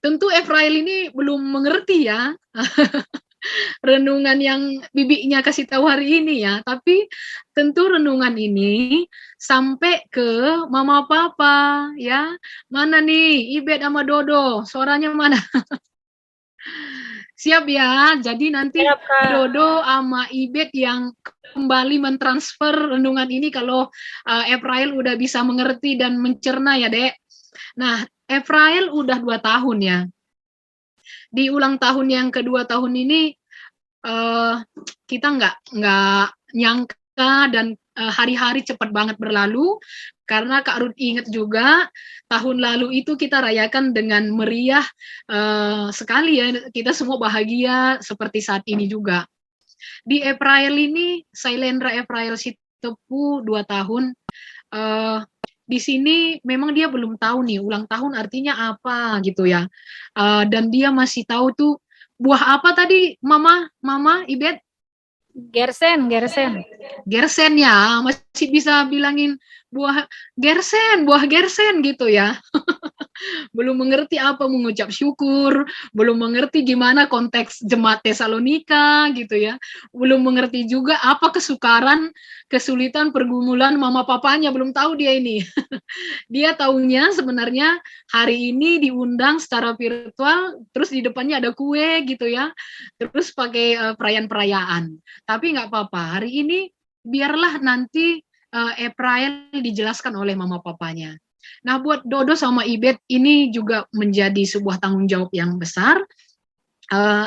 Tentu Efrael ini belum mengerti ya. Renungan yang bibinya kasih tahu hari ini ya, tapi tentu renungan ini sampai ke mama papa ya. Mana nih Ibet sama Dodo, suaranya mana? Siap ya, jadi nanti Dodo sama Ibet yang kembali mentransfer renungan ini kalau Efrael udah bisa mengerti dan mencerna ya Dek. Nah, Efrael udah 2 tahun ya. Di ulang tahun yang kedua tahun ini kita nggak nyangka, dan hari-hari cepat banget berlalu, karena Kak Ruth ingat juga tahun lalu itu kita rayakan dengan meriah sekali ya, kita semua bahagia seperti saat ini juga. Di Efrael ini, Sailendra Efrael Sitepu 2 tahun, di sini memang dia belum tahu nih ulang tahun artinya apa gitu ya. Dan dia masih tahu tuh buah apa tadi Mama Ibet? Gersen Ya, masih bisa bilangin buah gersen gitu ya. Belum mengerti apa mengucap syukur, belum mengerti gimana konteks jemaat Tesalonika gitu ya. Belum mengerti juga apa kesulitan, pergumulan mama papanya, belum tahu dia ini. Dia taunya sebenarnya hari ini diundang secara virtual, terus di depannya ada kue gitu ya, terus pakai perayaan-perayaan. Tapi nggak apa-apa, hari ini biarlah nanti Efrael dijelaskan oleh mama papanya. Nah, buat Dodo sama Ibet ini juga menjadi sebuah tanggung jawab yang besar.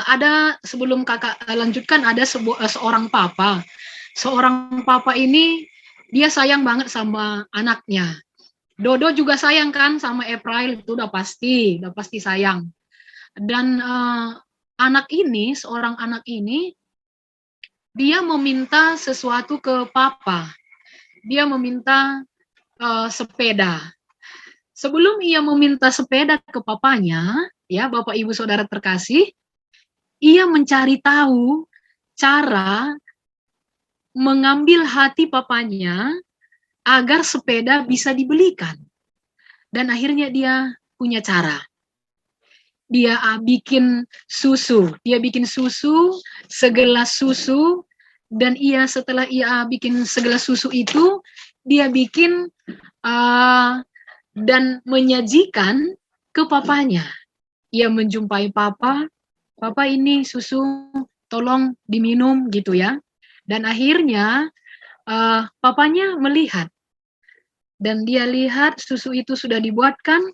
Ada sebelum kakak lanjutkan, ada seorang papa. Seorang papa ini dia sayang banget sama anaknya. Dodo juga sayang kan sama Efrael, itu udah pasti sayang. Dan seorang anak ini dia meminta sesuatu ke papa. Dia meminta sepeda. Sebelum ia meminta sepeda ke papanya, ya Bapak Ibu Saudara terkasih, ia mencari tahu cara mengambil hati papanya agar sepeda bisa dibelikan. Dan akhirnya dia punya cara. Dia bikin susu, segelas susu, dan setelah ia bikin segelas susu itu, dia bikin dan menyajikan ke papanya. Ia menjumpai papa ini susu, tolong diminum gitu ya. Dan akhirnya papanya melihat, dan dia lihat susu itu sudah dibuatkan,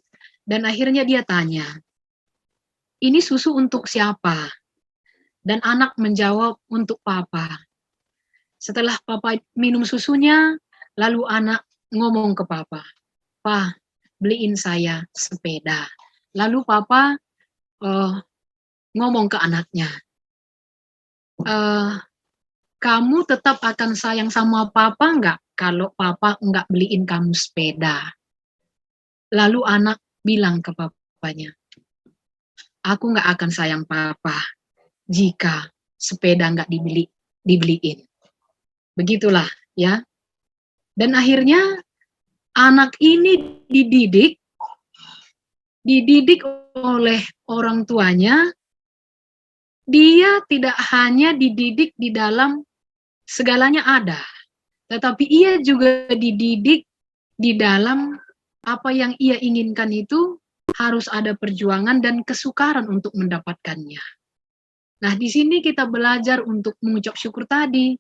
dan akhirnya dia tanya, ini susu untuk siapa? Dan anak menjawab, untuk papa. Setelah papa minum susunya, lalu anak ngomong ke papa, "Pa, beliin saya sepeda." Lalu papa ngomong ke anaknya, "Kamu tetap akan sayang sama papa nggak kalau papa nggak beliin kamu sepeda?" Lalu anak bilang ke papanya, "Aku nggak akan sayang papa jika sepeda nggak dibeli dibeliin. Begitulah ya. Dan akhirnya anak ini dididik oleh orang tuanya. Dia tidak hanya dididik di dalam segalanya ada, tetapi ia juga dididik di dalam apa yang ia inginkan itu harus ada perjuangan dan kesukaran untuk mendapatkannya. Nah, di sini kita belajar untuk mengucap syukur tadi,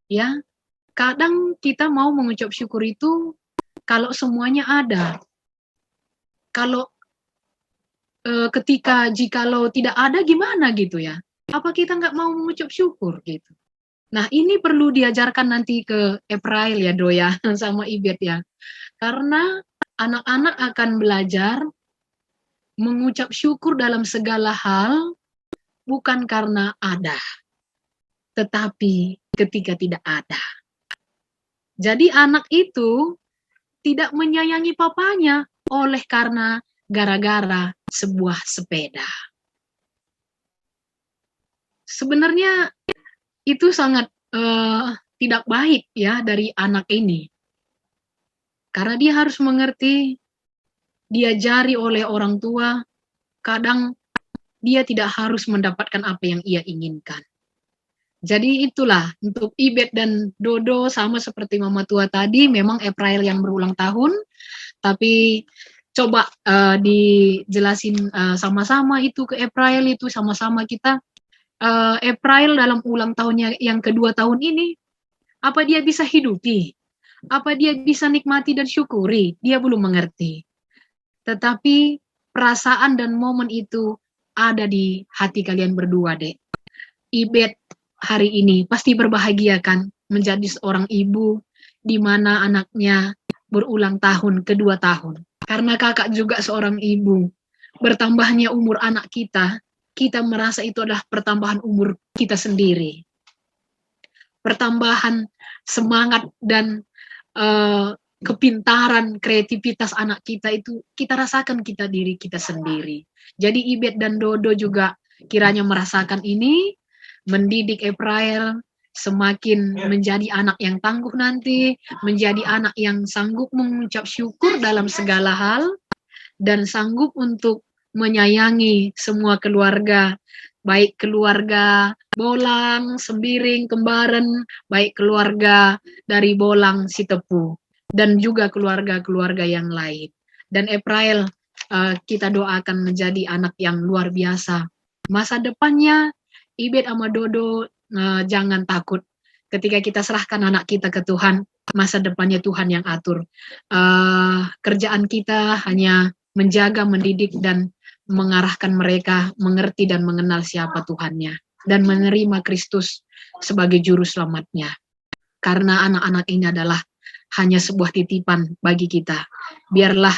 ya. Kadang kita mau mengucap syukur itu kalau semuanya ada. Kalau jikalau tidak ada gimana gitu ya? Apa kita nggak mau mengucap syukur gitu? Nah, ini perlu diajarkan nanti ke April ya, Do ya, sama Ibet ya. Karena anak-anak akan belajar mengucap syukur dalam segala hal bukan karena ada, tetapi ketika tidak ada. Jadi anak itu tidak menyayangi papanya oleh karena gara-gara sebuah sepeda. Sebenarnya itu sangat tidak baik ya dari anak ini. Karena dia harus mengerti, diajari oleh orang tua, kadang dia tidak harus mendapatkan apa yang ia inginkan. Jadi itulah untuk Ibet dan Dodo sama seperti Mama Tua tadi, memang April yang berulang tahun, tapi coba dijelasin sama-sama itu ke April itu sama-sama kita. April dalam ulang tahunnya yang kedua tahun ini, apa dia bisa hidupi? Apa dia bisa nikmati dan syukuri? Dia belum mengerti. Tetapi perasaan dan momen itu ada di hati kalian berdua, Dek. Ibet hari ini pasti berbahagia kan menjadi seorang ibu di mana anaknya berulang tahun kedua tahun. Karena kakak juga seorang ibu. Bertambahnya umur anak kita merasa itu adalah pertambahan umur kita sendiri. Pertambahan semangat dan kepintaran, kreativitas anak kita itu kita rasakan diri kita sendiri. Jadi Ibet dan Dodo juga kiranya merasakan ini, mendidik April semakin menjadi anak yang tangguh nanti, menjadi anak yang sanggup mengucap syukur dalam segala hal, dan sanggup untuk menyayangi semua keluarga, baik keluarga Bolang, Sembiring, Kembaran, baik keluarga dari Bolang, Sitepu, dan juga keluarga-keluarga yang lain. Dan April kita doakan menjadi anak yang luar biasa. Masa depannya Ibet sama Dodo jangan takut. Ketika kita serahkan anak kita ke Tuhan, masa depannya Tuhan yang atur. Kerjaan kita hanya menjaga, mendidik, dan mengarahkan mereka mengerti dan mengenal siapa Tuhannya dan menerima Kristus sebagai juru selamatnya. Karena anak-anak ini adalah hanya sebuah titipan bagi kita. Biarlah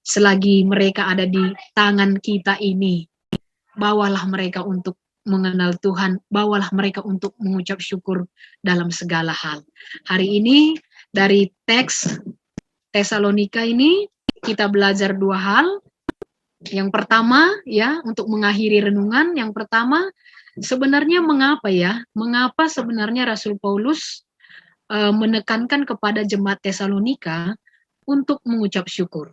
selagi mereka ada di tangan kita ini, bawalah mereka untuk mengenal Tuhan, bawalah mereka untuk mengucap syukur dalam segala hal. Hari ini dari teks Tesalonika ini kita belajar dua hal. Yang pertama ya, untuk mengakhiri renungan, yang pertama sebenarnya mengapa sebenarnya Rasul Paulus menekankan kepada jemaat Tesalonika untuk mengucap syukur.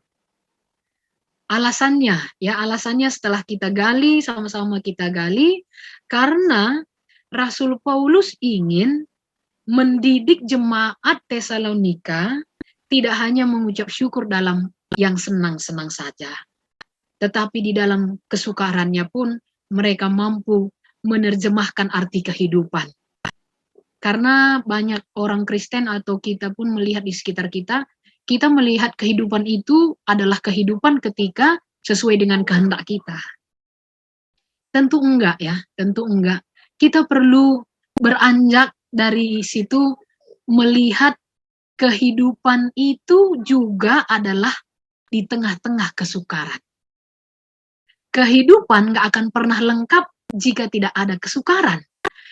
Alasannya setelah kita gali, sama-sama kita gali, karena Rasul Paulus ingin mendidik jemaat Tesalonika tidak hanya mengucap syukur dalam yang senang-senang saja, tetapi di dalam kesukarannya pun mereka mampu menerjemahkan arti kehidupan. Karena banyak orang Kristen atau kita pun melihat di sekitar kita melihat kehidupan itu adalah kehidupan ketika sesuai dengan kehendak kita. Tentu enggak ya, tentu enggak. Kita perlu beranjak dari situ melihat kehidupan itu juga adalah di tengah-tengah kesukaran. Kehidupan gak akan pernah lengkap jika tidak ada kesukaran,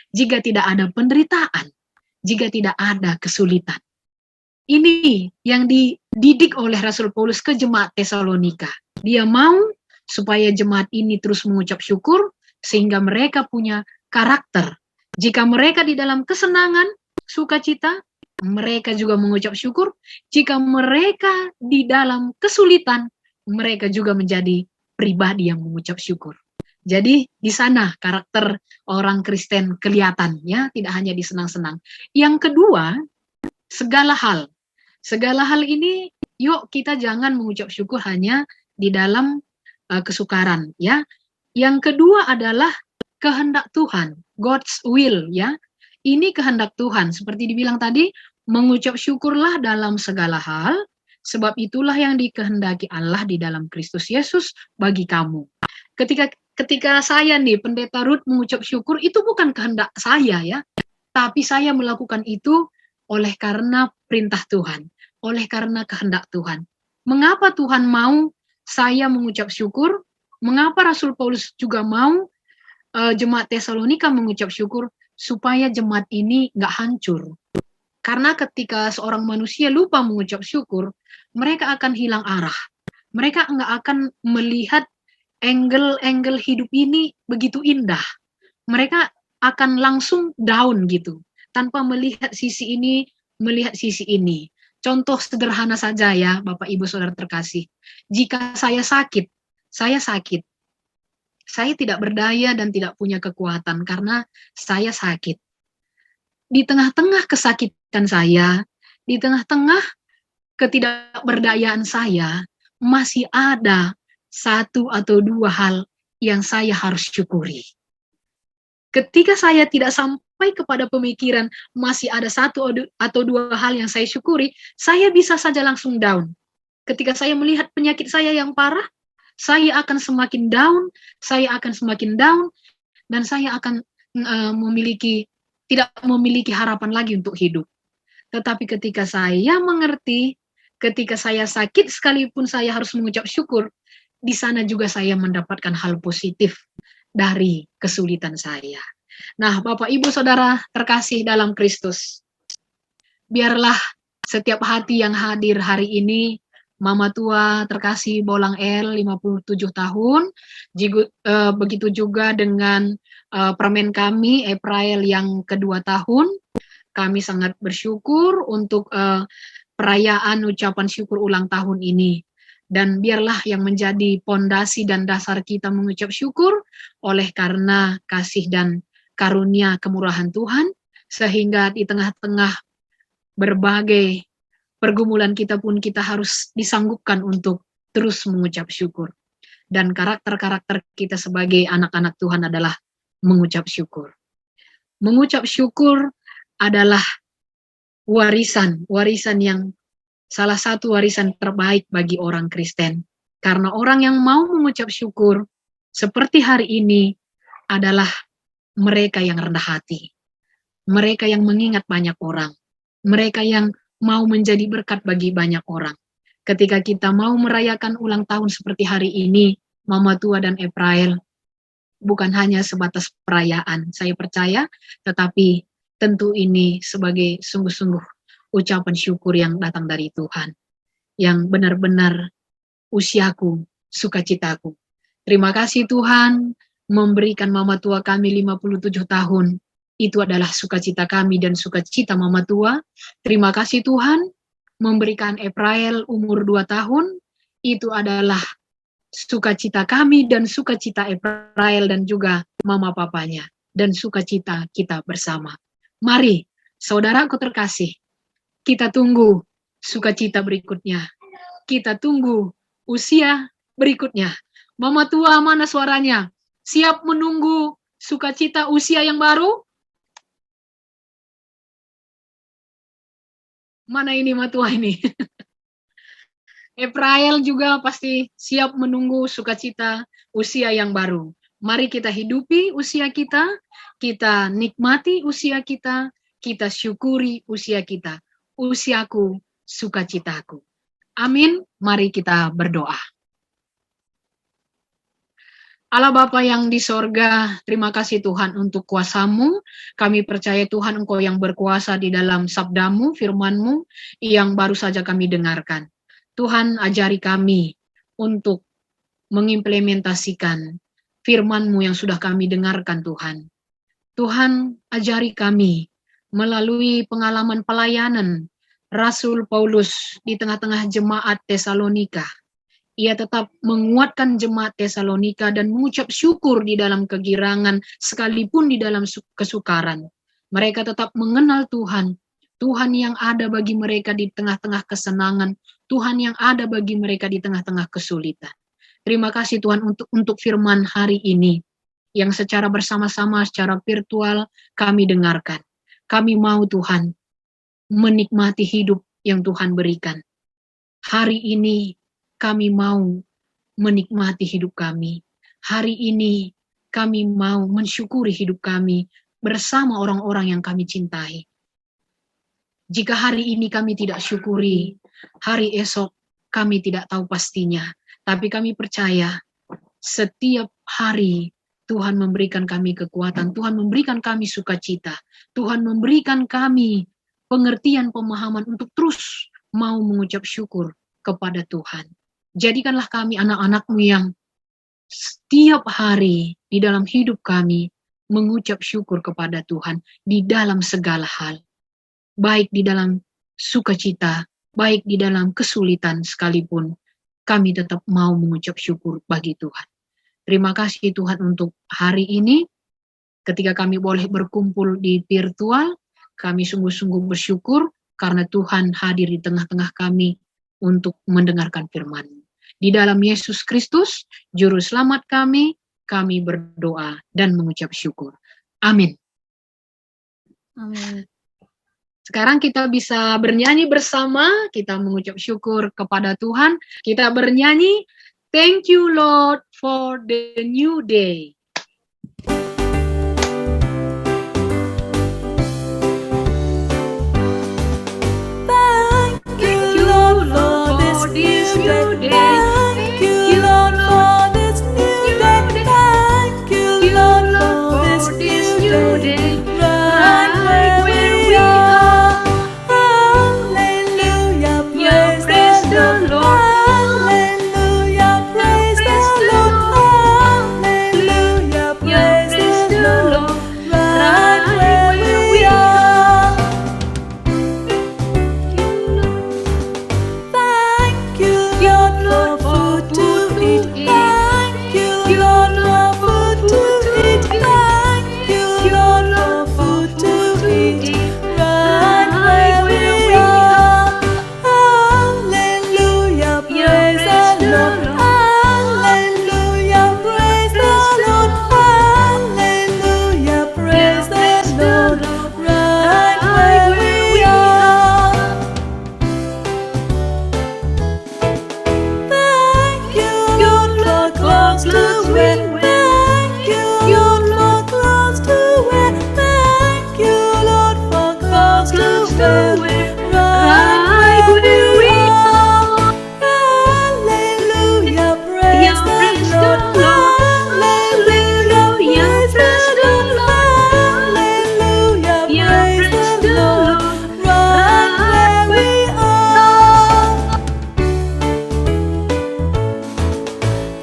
jika tidak ada penderitaan, jika tidak ada kesulitan. Ini yang dididik oleh Rasul Paulus ke jemaat Tesalonika. Dia mau supaya jemaat ini terus mengucap syukur, sehingga mereka punya karakter Jika mereka di dalam kesenangan, sukacita, mereka juga mengucap syukur. Jika mereka di dalam kesulitan, mereka juga menjadi pribadi yang mengucap syukur. Jadi di sana karakter orang Kristen kelihatan, ya, tidak hanya di senang-senang. Yang kedua, segala hal. Segala hal ini, yuk kita jangan mengucap syukur hanya di dalam kesukaran, ya. Yang kedua adalah kehendak Tuhan, God's will, ya. Ini kehendak Tuhan, seperti dibilang tadi, mengucap syukurlah dalam segala hal, sebab itulah yang dikehendaki Allah di dalam Kristus Yesus bagi kamu. Ketika saya nih, Pendeta Ruth mengucap syukur, itu bukan kehendak saya, ya, tapi saya melakukan itu oleh karena perintah Tuhan, oleh karena kehendak Tuhan. Mengapa Tuhan mau saya mengucap syukur? Mengapa Rasul Paulus juga mau jemaat Tesalonika mengucap syukur? Supaya jemaat ini nggak hancur. Karena ketika seorang manusia lupa mengucap syukur, mereka akan hilang arah. Mereka nggak akan melihat angle hidup ini begitu indah. Mereka akan langsung down gitu, tanpa melihat sisi ini, melihat sisi ini. Contoh sederhana saja ya, Bapak Ibu Saudara terkasih. Jika saya sakit, saya tidak berdaya dan tidak punya kekuatan karena saya sakit. Di tengah-tengah kesakitan saya, di tengah-tengah ketidakberdayaan saya, masih ada satu atau dua hal yang saya harus syukuri. Ketika saya tidak sampai kepada pemikiran masih ada satu atau dua hal yang saya syukuri, saya bisa saja langsung down. Ketika saya melihat penyakit saya yang parah, saya akan semakin down, dan saya akan tidak memiliki harapan lagi untuk hidup. Tetapi ketika saya mengerti, ketika saya sakit sekalipun saya harus mengucap syukur, di sana juga saya mendapatkan hal positif dari kesulitan saya. Nah, Bapak Ibu Saudara terkasih dalam Kristus, biarlah setiap hati yang hadir hari ini, Mama tua terkasih Bolang L 57 tahun, begitu juga dengan permen kami April yang kedua tahun. Kami sangat bersyukur untuk perayaan ucapan syukur ulang tahun ini. Dan biarlah yang menjadi pondasi dan dasar kita mengucap syukur oleh karena kasih dan karunia kemurahan Tuhan, sehingga di tengah-tengah berbagai pergumulan kita pun kita harus disanggupkan untuk terus mengucap syukur. Dan karakter-karakter kita sebagai anak-anak Tuhan adalah mengucap syukur. Mengucap syukur adalah warisan yang salah satu warisan terbaik bagi orang Kristen. Karena orang yang mau mengucap syukur seperti hari ini adalah mereka yang rendah hati. Mereka yang mengingat banyak orang. Mereka yang mau menjadi berkat bagi banyak orang. Ketika kita mau merayakan ulang tahun seperti hari ini, Mama Tua dan April, bukan hanya sebatas perayaan, saya percaya, tetapi tentu ini sebagai sungguh-sungguh ucapan syukur yang datang dari Tuhan, yang benar-benar usiaku, sukacitaku. Terima kasih Tuhan, memberikan Mama Tua kami 57 tahun, itu adalah sukacita kami dan sukacita Mama Tua. Terima kasih Tuhan, memberikan April umur 2 tahun, itu adalah sukacita kami dan sukacita April dan juga Mama Papanya, dan sukacita kita bersama. Mari, saudaraku terkasih, kita tunggu sukacita berikutnya. Kita tunggu usia berikutnya. Mama Tua, mana suaranya? Siap menunggu sukacita usia yang baru? Mana ini Matua ini? April juga pasti siap menunggu sukacita usia yang baru. Mari kita hidupi usia kita nikmati usia kita syukuri usia kita. Usiaku, sukacitaku. Amin, mari kita berdoa. Allah Bapa yang di sorga, terima kasih Tuhan untuk kuasa-Mu. Kami percaya Tuhan Engkau yang berkuasa di dalam sabda-Mu, firman-Mu, yang baru saja kami dengarkan. Tuhan ajari kami untuk mengimplementasikan firman-Mu yang sudah kami dengarkan Tuhan. Tuhan ajari kami melalui pengalaman pelayanan Rasul Paulus di tengah-tengah jemaat Tesalonika. Ia tetap menguatkan jemaat Tesalonika dan mengucap syukur di dalam kegirangan sekalipun di dalam kesukaran. Mereka tetap mengenal Tuhan, Tuhan yang ada bagi mereka di tengah-tengah kesenangan, Tuhan yang ada bagi mereka di tengah-tengah kesulitan. Terima kasih Tuhan untuk firman hari ini yang secara bersama-sama, secara virtual kami dengarkan. Kami mau Tuhan menikmati hidup yang Tuhan berikan. Hari ini kami mau menikmati hidup kami. Hari ini kami mau mensyukuri hidup kami bersama orang-orang yang kami cintai. Jika hari ini kami tidak syukuri, hari esok kami tidak tahu pastinya. Tapi kami percaya setiap hari Tuhan memberikan kami kekuatan, Tuhan memberikan kami sukacita, Tuhan memberikan kami pengertian, pemahaman untuk terus mau mengucap syukur kepada Tuhan. Jadikanlah kami anak-anak-Mu yang setiap hari di dalam hidup kami mengucap syukur kepada Tuhan di dalam segala hal. Baik di dalam sukacita, baik di dalam kesulitan sekalipun, kami tetap mau mengucap syukur bagi Tuhan. Terima kasih Tuhan untuk hari ini, ketika kami boleh berkumpul di virtual, kami sungguh-sungguh bersyukur karena Tuhan hadir di tengah-tengah kami untuk mendengarkan firman. Di dalam Yesus Kristus, Juru Selamat kami berdoa dan mengucap syukur. Amin. Amin. Sekarang kita bisa bernyanyi bersama, kita mengucap syukur kepada Tuhan. Kita bernyanyi, Thank you Lord for the new day. Thank you, Lord, for this new day. Thank you, Lord, for this new day. Thank you, Lord, for this new day. Right where we are. Hallelujah, praise the Lord. Hallelujah, praise the Lord. Hallelujah, praise the Lord. Right where we are. Thank you, Lord, for food to eat. Thank you, Lord, for food to eat. Thank you, Lord, for food to eat. Right where we are. Hallelujah, praise the Lord. Hallelujah, praise the Lord. Hallelujah, praise the Lord. Right where we are. Thank you, Lord, for clothes to wear. Thank you, Lord, for clothes to wear. Thank you, Lord, for clothes to wear. Right where we are. Hallelujah, praise the Lord. Hallelujah, praise the Lord. Hallelujah, praise the Lord. Right where we are.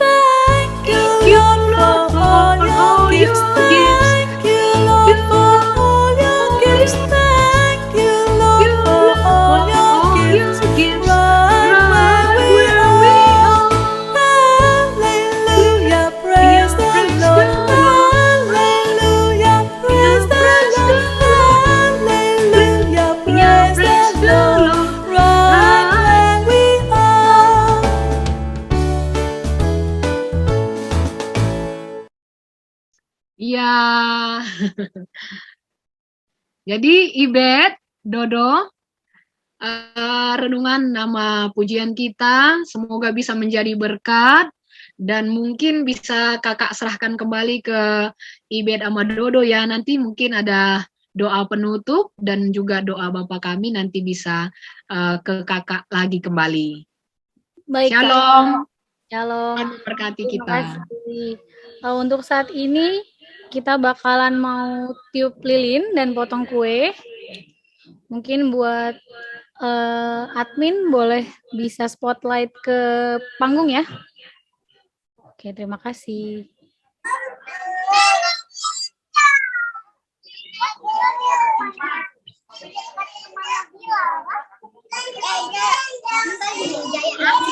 Thank you, Lord, for all your gifts. Thank you, Lord, for all your gifts. Thank you, Lord, for all your gifts. Right where we are. Hallelujah, praise the Lord. Hallelujah, praise the Lord. Hallelujah, praise the Lord. Right where we are. Iya. Jadi Ibet, Dodo, renungan nama pujian kita, semoga bisa menjadi berkat dan mungkin bisa kakak serahkan kembali ke Ibet sama Dodo ya. Nanti mungkin ada doa penutup dan juga doa Bapak kami nanti bisa ke kakak lagi kembali. Baik, Kak. Shalom. Shalom. Tuhan memberkati Terima kita. kasih. Untuk saat ini kita bakalan mau tiup lilin dan potong kue. Mungkin buat admin boleh bisa spotlight ke panggung ya. Oke, terima kasih.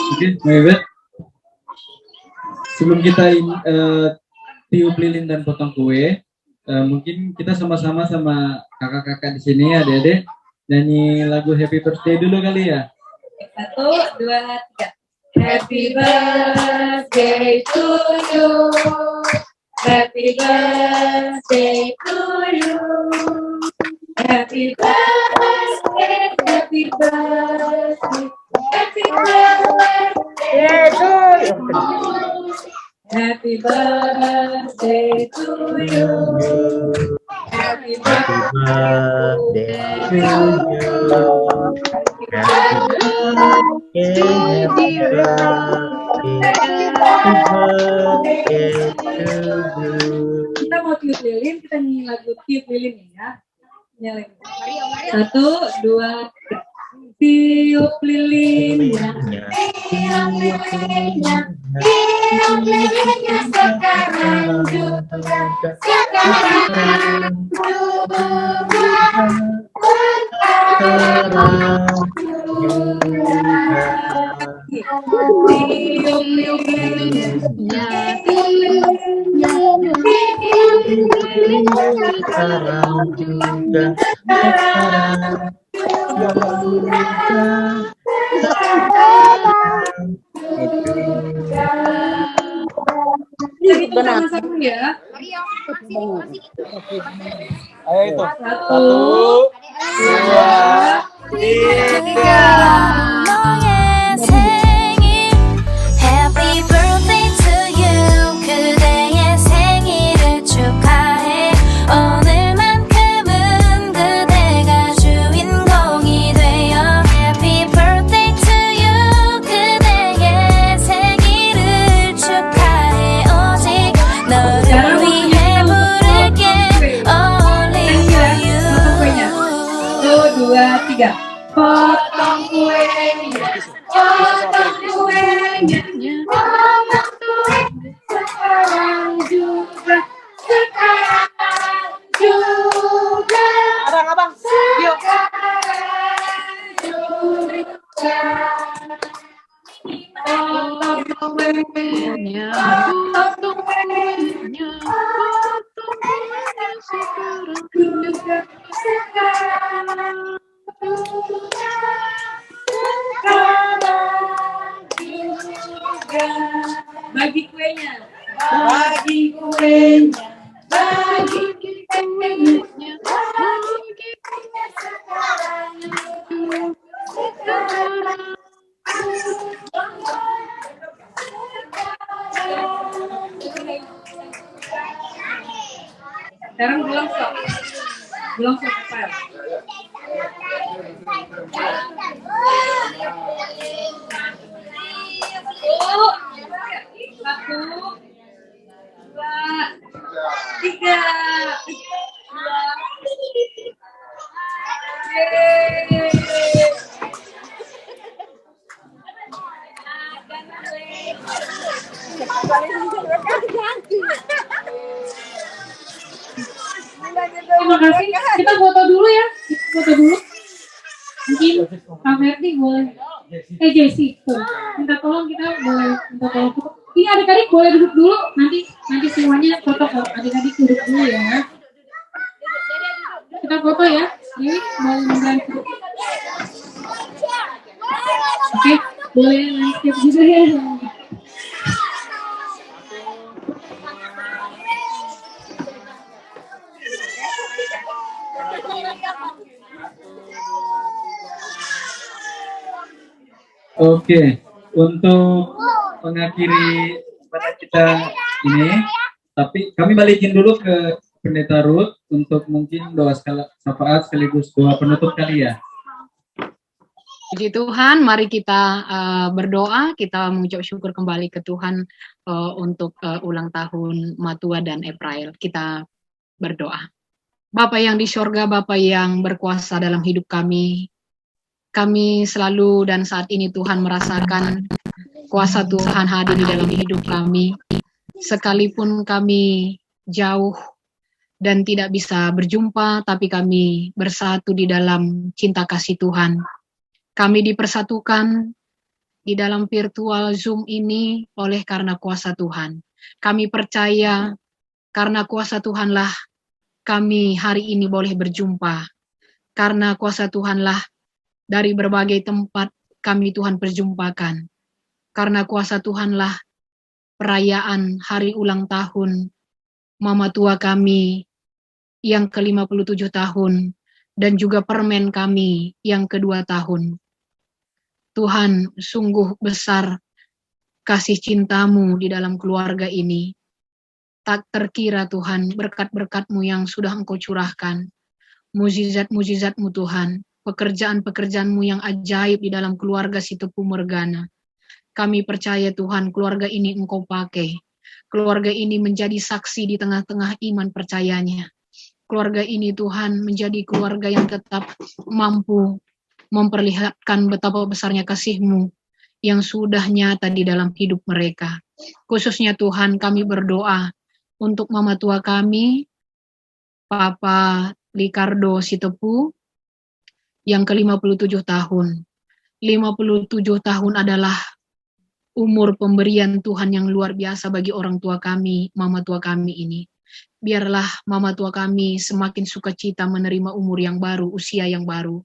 Oke, baik. Sebelum kita tiup lilin dan potong kue, mungkin kita sama-sama sama kakak-kakak di sini, adik-adik, nyanyi lagu Happy Birthday dulu kali ya. 1, 2, 3. Happy birthday to you. Happy birthday to you. Happy birthday, happy birthday, happy birthday to you. Happy birthday to you. Happy birthday to you. Kita mau tiup lilin, kita nyanyi lagu tiup lilin ya. Nyalain. 1, 2, 3. Tiup lilinnya, tiup lilinnya, tiup lilinnya sekarang juga, sekarang juga, tiup lilinnya, sekarang juga, sekarang. Kita sama-sama ya. Ayo itu. 1, 2, 3. Happy birthday to you. 그대의 생일을 축하해. 오늘만큼은 그대가 주인공이 되어. Happy birthday to you. 그대의 생일을 축하해. 오직 너를 위해 부를게. Only for you. 1, 2, 3. Potong kuenya, potong kuenya, potong kuenya, sekarang juga, sekarang juga. Abang, yuk. Sekarang juga. Potong kuenya, potong kuenya, potong kuenya, sekarang juga, sekarang. Bagi kuenya, bagi kuenya, bagi kuenya, bagi kuenya sekarang. Sekarang belum sok apa? Satu, 2, 3. Terima kasih. Kita foto dulu ya. Foto dulu. Mungkin Kak Ferdi boleh. Jessie, tuh. Minta tolong, kita boleh minta tolong foto. Ini adik-adik boleh duduk dulu. Nanti semuanya foto kok. Adik-adik duduk dulu ya. Kita foto ya. Dewi boleh membantu. Oke, boleh landscape juga ya. Oke, untuk mengakhiri pada kita ini, tapi kami balikin dulu ke Pendeta Ruth untuk mungkin doa syafaat sekaligus doa penutup kali ya. Puji Tuhan, mari kita berdoa, kita mengucap syukur kembali ke Tuhan untuk ulang tahun Matua dan April. Kita berdoa. Bapa yang di sorga, Bapa yang berkuasa dalam hidup kami selalu dan saat ini Tuhan merasakan kuasa Tuhan hadir di dalam hidup kami. Sekalipun kami jauh dan tidak bisa berjumpa, tapi kami bersatu di dalam cinta kasih Tuhan. Kami dipersatukan di dalam virtual Zoom ini oleh karena kuasa Tuhan. Kami percaya karena kuasa Tuhanlah kami hari ini boleh berjumpa. Karena kuasa Tuhanlah dari berbagai tempat kami Tuhan perjumpakan. Karena kuasa Tuhanlah perayaan hari ulang tahun Mama tua kami yang ke-57 tahun, dan juga permen kami yang ke-2 tahun. Tuhan, sungguh besar kasih cinta-Mu di dalam keluarga ini. Tak terkira Tuhan, berkat-berkat-Mu yang sudah Engkau curahkan. Mujizat-mujizat-Mu Tuhan, pekerjaan-pekerjaan-Mu yang ajaib di dalam keluarga si Tepu Morgana. Kami percaya Tuhan, keluarga ini Engkau pakai. Keluarga ini menjadi saksi di tengah-tengah iman percayanya. Keluarga ini Tuhan menjadi keluarga yang tetap mampu memperlihatkan betapa besarnya kasih-Mu yang sudah nyata di dalam hidup mereka. Khususnya Tuhan, kami berdoa untuk mama tua kami, Papa Ricardo Sitepu, yang ke-57 tahun. 57 tahun adalah umur pemberian Tuhan yang luar biasa bagi orang tua kami, mama tua kami ini. Biarlah mama tua kami semakin sukacita menerima umur yang baru, usia yang baru.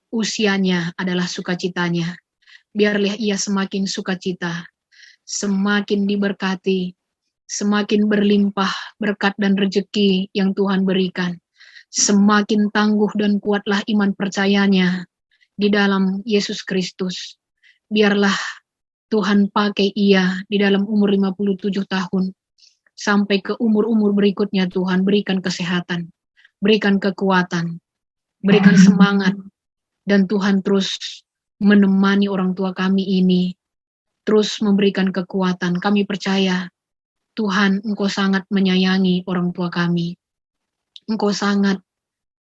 Usianya adalah sukacitanya. Biarlah ia semakin sukacita, semakin diberkati, semakin berlimpah berkat dan rezeki yang Tuhan berikan. Semakin tangguh dan kuatlah iman percayanya di dalam Yesus Kristus. Biarlah Tuhan pakai ia di dalam umur 57 tahun. Sampai ke umur-umur berikutnya Tuhan, berikan kesehatan, berikan kekuatan, berikan semangat, dan Tuhan terus menemani orang tua kami ini, terus memberikan kekuatan. Kami percaya, Tuhan, Engkau sangat menyayangi orang tua kami. Engkau sangat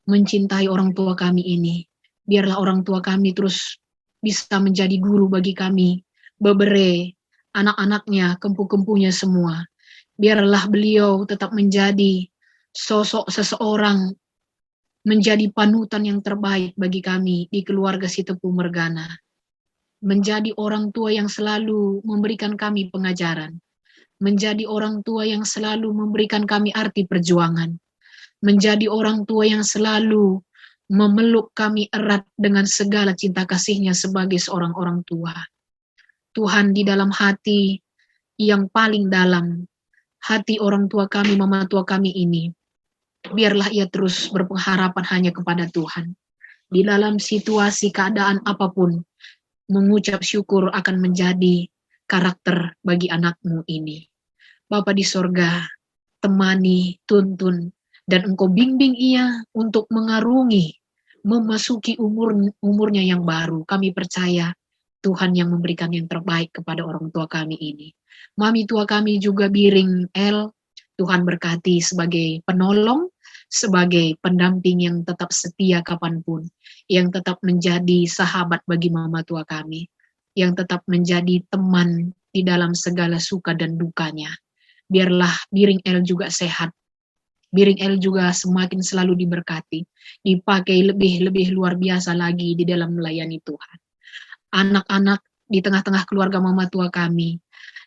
mencintai orang tua kami ini. Biarlah orang tua kami terus bisa menjadi guru bagi kami, bebere, anak-anaknya, kempu-kempunya semua. Biarlah beliau tetap menjadi sosok seseorang, menjadi panutan yang terbaik bagi kami di keluarga si Tepu Morgana. Menjadi orang tua yang selalu memberikan kami pengajaran. Menjadi orang tua yang selalu memberikan kami arti perjuangan. Menjadi orang tua yang selalu memeluk kami erat dengan segala cinta kasih-Nya sebagai seorang orang tua. Tuhan, di dalam hati yang paling dalam, hati orang tua kami, mama tua kami ini, biarlah ia terus berpengharapan hanya kepada Tuhan. Di dalam situasi keadaan apapun, mengucap syukur akan menjadi karakter bagi anak-Mu ini. Bapa di sorga, temani, tuntun, dan Engkau bimbing ia untuk mengarungi, memasuki umurnya yang baru. Kami percaya Tuhan yang memberikan yang terbaik kepada orang tua kami ini. Mami tua kami juga Biring El, Tuhan berkati sebagai penolong, sebagai pendamping yang tetap setia kapanpun, yang tetap menjadi sahabat bagi mama tua kami, yang tetap menjadi teman di dalam segala suka dan dukanya. Biarlah Biring El juga sehat, Biring El juga semakin selalu diberkati, dipakai lebih luar biasa lagi di dalam melayani Tuhan. Anak-anak di tengah-tengah keluarga mama tua kami,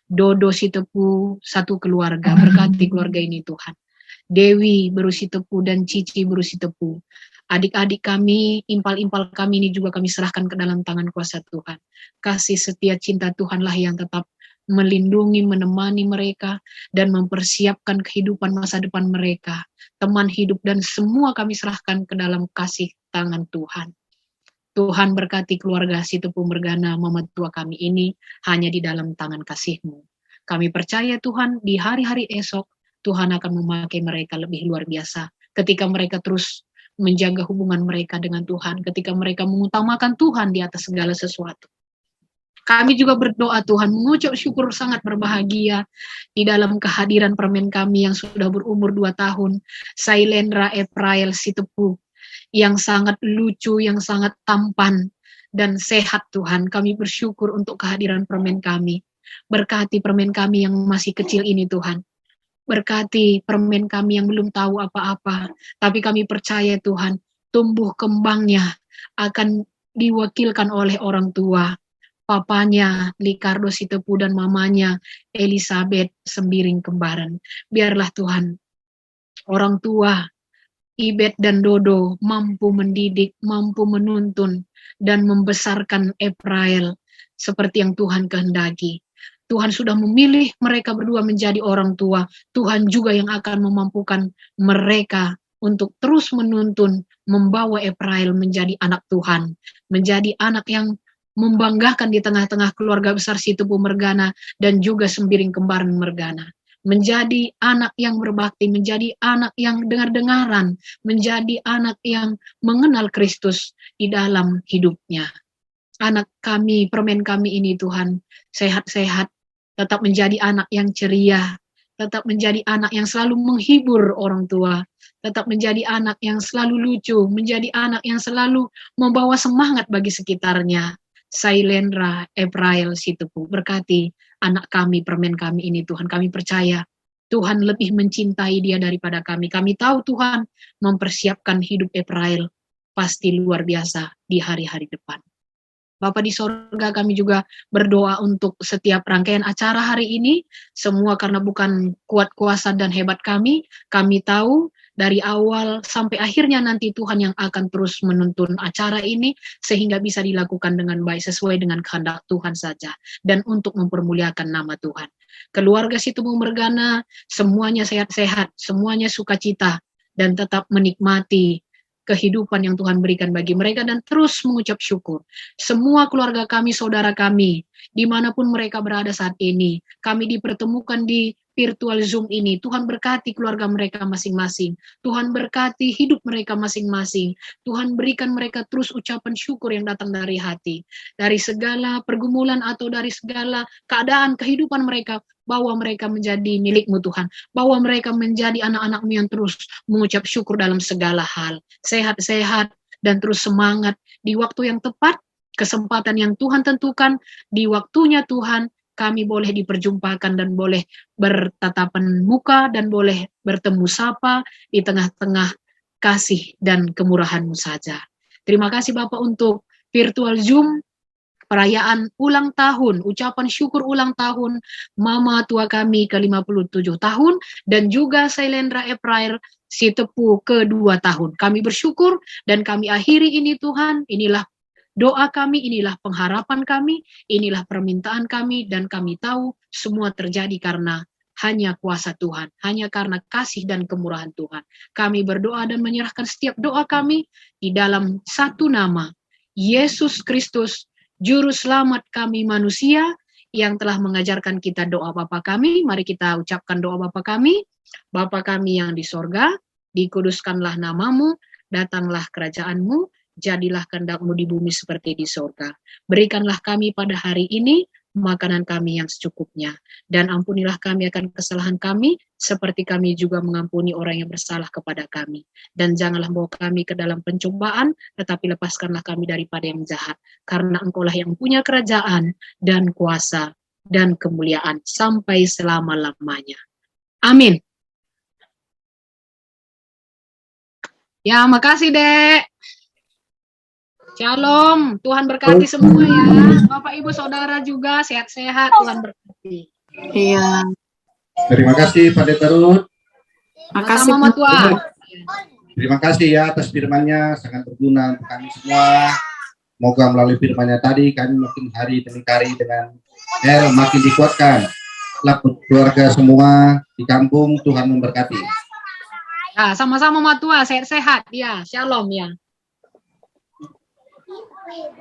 Dodo Sitepu satu keluarga, berkati keluarga ini Tuhan. Dewi Beru Sitepu dan Cici Beru Sitepu. Adik-adik kami, impal-impal kami ini juga kami serahkan ke dalam tangan kuasa Tuhan. Kasih setia cinta Tuhanlah yang tetap melindungi, menemani mereka, dan mempersiapkan kehidupan masa depan mereka. Teman hidup dan semua kami serahkan ke dalam kasih tangan Tuhan. Tuhan berkati keluarga Sitepu Morgana, mama tua kami ini, hanya di dalam tangan kasih-Mu. Kami percaya Tuhan, di hari-hari esok, Tuhan akan memakai mereka lebih luar biasa. Ketika mereka terus menjaga hubungan mereka dengan Tuhan, ketika mereka mengutamakan Tuhan di atas segala sesuatu. Kami juga berdoa Tuhan, mengucap syukur sangat berbahagia di dalam kehadiran permen kami yang sudah berumur 2 tahun, Sailendra April Sitepu, yang sangat lucu, yang sangat tampan dan sehat Tuhan. Kami bersyukur untuk kehadiran permen kami. Berkati permen kami yang masih kecil ini Tuhan. Berkati permen kami yang belum tahu apa-apa, tapi kami percaya Tuhan, tumbuh kembangnya akan diwakilkan oleh orang tua. Papanya Likardo Sitepu dan mamanya Elizabeth Sembiring Kembaran. Biarlah Tuhan, orang tua Ibet dan Dodo mampu mendidik, mampu menuntun, dan membesarkan April seperti yang Tuhan kehendaki. Tuhan sudah memilih mereka berdua menjadi orang tua. Tuhan juga yang akan memampukan mereka untuk terus menuntun, membawa April menjadi anak Tuhan, menjadi anak yang membanggakan di tengah-tengah keluarga besar Sitepu Mergana dan juga Sembiring Kembaran Mergana. Menjadi anak yang berbakti, menjadi anak yang dengar-dengaran, menjadi anak yang mengenal Kristus di dalam hidupnya. Anak kami, permen kami ini Tuhan, sehat-sehat, tetap menjadi anak yang ceria, tetap menjadi anak yang selalu menghibur orang tua, tetap menjadi anak yang selalu lucu, menjadi anak yang selalu membawa semangat bagi sekitarnya. Sailendra April Sitepu, berkati anak kami, permen kami ini Tuhan. Kami percaya Tuhan lebih mencintai dia daripada kami. Kami tahu Tuhan mempersiapkan hidup April pasti luar biasa di hari-hari depan. Bapa di sorga, kami juga berdoa untuk setiap rangkaian acara hari ini, semua karena bukan kuat kuasa dan hebat kami tahu dari awal sampai akhirnya nanti Tuhan yang akan terus menuntun acara ini, sehingga bisa dilakukan dengan baik sesuai dengan kehendak Tuhan saja, dan untuk mempermuliakan nama Tuhan. Keluarga Sitepu Mergana, semuanya sehat-sehat, semuanya sukacita, dan tetap menikmati kehidupan yang Tuhan berikan bagi mereka dan terus mengucap syukur. Semua keluarga kami, saudara kami, dimanapun mereka berada saat ini, kami dipertemukan di virtual Zoom ini. Tuhan berkati keluarga mereka masing-masing. Tuhan berkati hidup mereka masing-masing. Tuhan berikan mereka terus ucapan syukur yang datang dari hati. Dari segala pergumulan atau dari segala keadaan kehidupan mereka, bawa mereka menjadi milik-Mu Tuhan. Bawa mereka menjadi anak-anak-Mu yang terus mengucap syukur dalam segala hal. Sehat-sehat dan terus semangat di waktu yang tepat, kesempatan yang Tuhan tentukan, di waktunya Tuhan, kami boleh diperjumpakan dan boleh bertatapan muka dan boleh bertemu sapa di tengah-tengah kasih dan kemurahan-Mu saja. Terima kasih Bapak untuk virtual Zoom, perayaan ulang tahun, ucapan syukur ulang tahun Mama tua kami ke-57 tahun, dan juga Sailendra April Sitepu ke-2 tahun. Kami bersyukur dan kami akhiri ini Tuhan, inilah doa kami, inilah pengharapan kami, inilah permintaan kami, dan kami tahu semua terjadi karena hanya kuasa Tuhan, hanya karena kasih dan kemurahan Tuhan. Kami berdoa dan menyerahkan setiap doa kami di dalam satu nama, Yesus Kristus, Juru Selamat kami manusia, yang telah mengajarkan kita doa Bapa kami. Mari kita ucapkan doa Bapa kami. Bapa kami yang di sorga, dikuduskanlah namamu, datanglah kerajaan-Mu, jadilah kehendak-Mu di bumi seperti di sorga. Berikanlah kami pada hari ini makanan kami yang secukupnya, dan ampunilah kami akan kesalahan kami, seperti kami juga mengampuni orang yang bersalah kepada kami. Dan janganlah bawa kami ke dalam pencobaan, tetapi lepaskanlah kami daripada yang jahat, karena Engkaulah yang punya kerajaan dan kuasa dan kemuliaan sampai selama-lamanya. Amin. Ya, makasih Dek. Shalom, Tuhan berkati semua ya. Bapak Ibu Saudara juga sehat-sehat, Tuhan berkati. Iya. Terima kasih Pak Deterut. Makasih Mama tua. Terima kasih ya atas firman-Nya, sangat berguna untuk kami semua. Semoga melalui firman-Nya tadi kami makin hari demi hari dengan makin dikuatkan. Keluarga semua di kampung, Tuhan memberkati. Nah, sama-sama Mama tua, sehat-sehat ya. Shalom ya.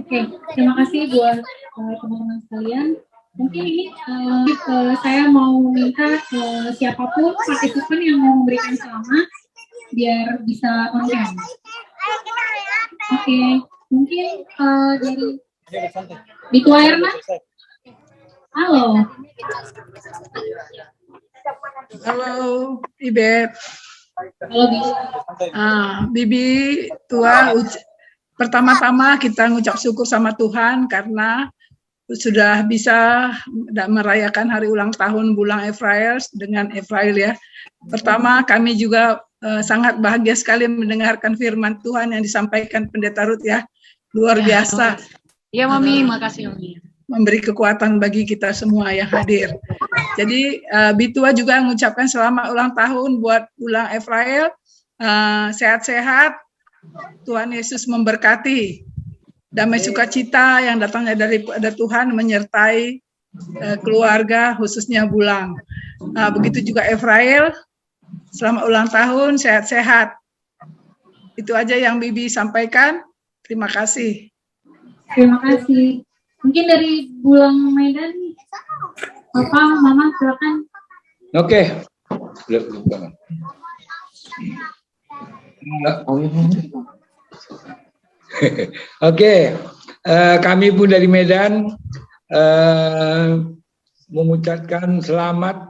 Oke, terima kasih buat teman-teman sekalian. Mungkin ini saya mau minta siapapun partisipan yang mau memberikan selamat biar bisa on cam. Oke, mungkin dari Bitu Airna. Halo. Halo, Ibet. Halo, Bibi. Bibi tua, pertama-tama kita ngucap syukur sama Tuhan karena sudah bisa merayakan hari ulang tahun Bulang Efrael dengan Efrael ya. Pertama, kami juga sangat bahagia sekali mendengarkan firman Tuhan yang disampaikan Pendeta Ruth ya. Luar biasa. Ya, Mami, makasih Mami. Memberi kekuatan bagi kita semua yang hadir. Jadi Bitua juga mengucapkan selamat ulang tahun buat Bulang Efrael. Sehat-sehat, Tuhan Yesus memberkati. Damai sukacita yang datangnya dari Tuhan menyertai keluarga, khususnya Bulang. Begitu juga Efrael, selamat ulang tahun, sehat-sehat. Itu aja yang Bibi sampaikan. Terima kasih. Terima kasih. Mungkin dari Bulang Medan, Papa, Mama, silakan. Oke. Oke, kami pun dari Medan mengucapkan selamat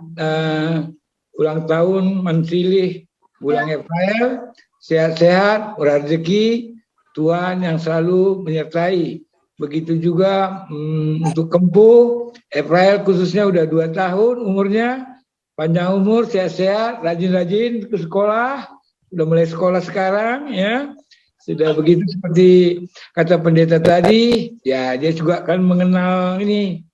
ulang tahun Mansilih Bulang Efrael, sehat-sehat, rezeki, Tuhan yang selalu menyertai. Begitu juga untuk Kempu, Efrael khususnya udah 2 tahun umurnya, panjang umur, sehat-sehat, rajin-rajin ke sekolah, udah mulai sekolah sekarang ya. Sudah begitu seperti kata pendeta tadi, ya dia juga kan mengenal ini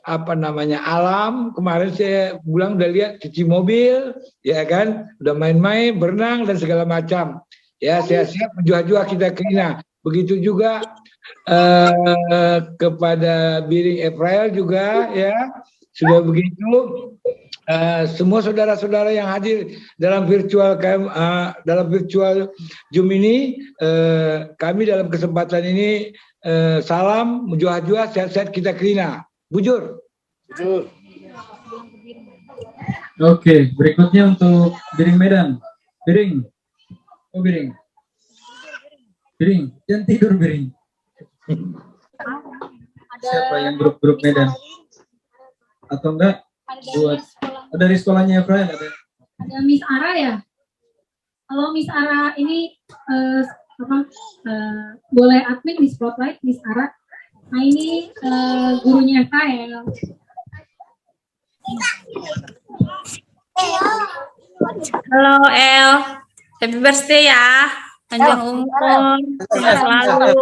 apa namanya alam. Kemarin saya pulang udah lihat cuci mobil, ya kan, udah main-main, berenang dan segala macam. Ya sehat-sehat, menjual-jual kita kena. Begitu juga kepada Biring Efrael juga, ya sudah begitu. Semua saudara-saudara yang hadir dalam virtual Zoom ini, kami dalam kesempatan ini salam, menjual-jual, sehat-sehat kita kerina. Bujur. Oke, berikutnya untuk Biring Medan. Biring. Oh, Biring. Biring, jangan tidur, Biring. Siapa yang grup-grup Medan? Atau enggak? Buat dari sekolahnya Efrael ada Miss Ara ya. Kalau Miss Ara ini boleh admin di spotlight Miss Ara. Nah ini gurunya Efrael. Halo El, happy birthday ya, panjang umur, sehat selalu.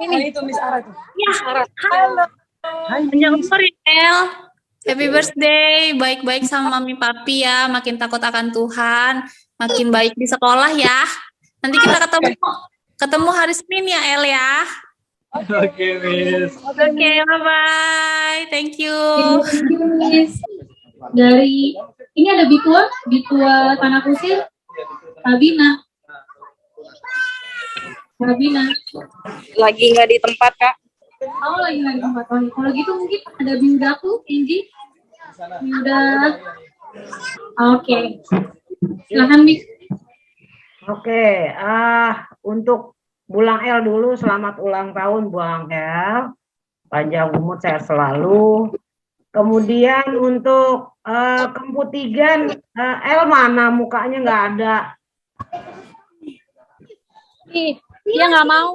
Ini itu Miss Ara tuh. Ya, halo. Panjang umur ya El. Happy birthday, baik-baik sama mami papi ya, makin takut akan Tuhan, makin baik di sekolah ya. Nanti kita ketemu hari Senin ya El ya. Oke, Miss. Oke, bye-bye. Thank you. Thank you, Miss. Dari ini ada Bitua Tanah Kusir, Sabina. Lagi nggak di tempat, Kak. Oh, lagi di tempat. Oh, kalau gitu mungkin ada Biudaku, Inji. Biuda. Oke. Silakan, Miss. Oke, untuk Bulang El dulu, selamat ulang tahun Bulang El. Panjang umur, sehat selalu. Kemudian untuk Kempu Tigan, El mana mukanya nggak ada. Dia nggak mau.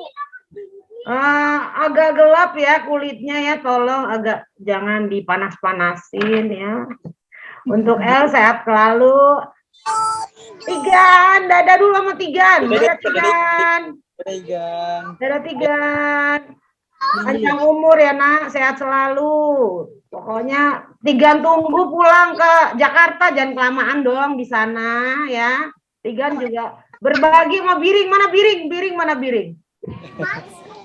Agak gelap ya kulitnya ya, tolong agak jangan dipanas-panasin ya. Untuk El sehat selalu. Tigan, dadah dulu sama Tigan. Dadah Tigan. Panjang umur ya nak, sehat selalu. Pokoknya Tigan tunggu pulang ke Jakarta, jangan kelamaan dong di sana ya. Tigan juga berbagi sama Biring, mana Biring? Biring mana Biring?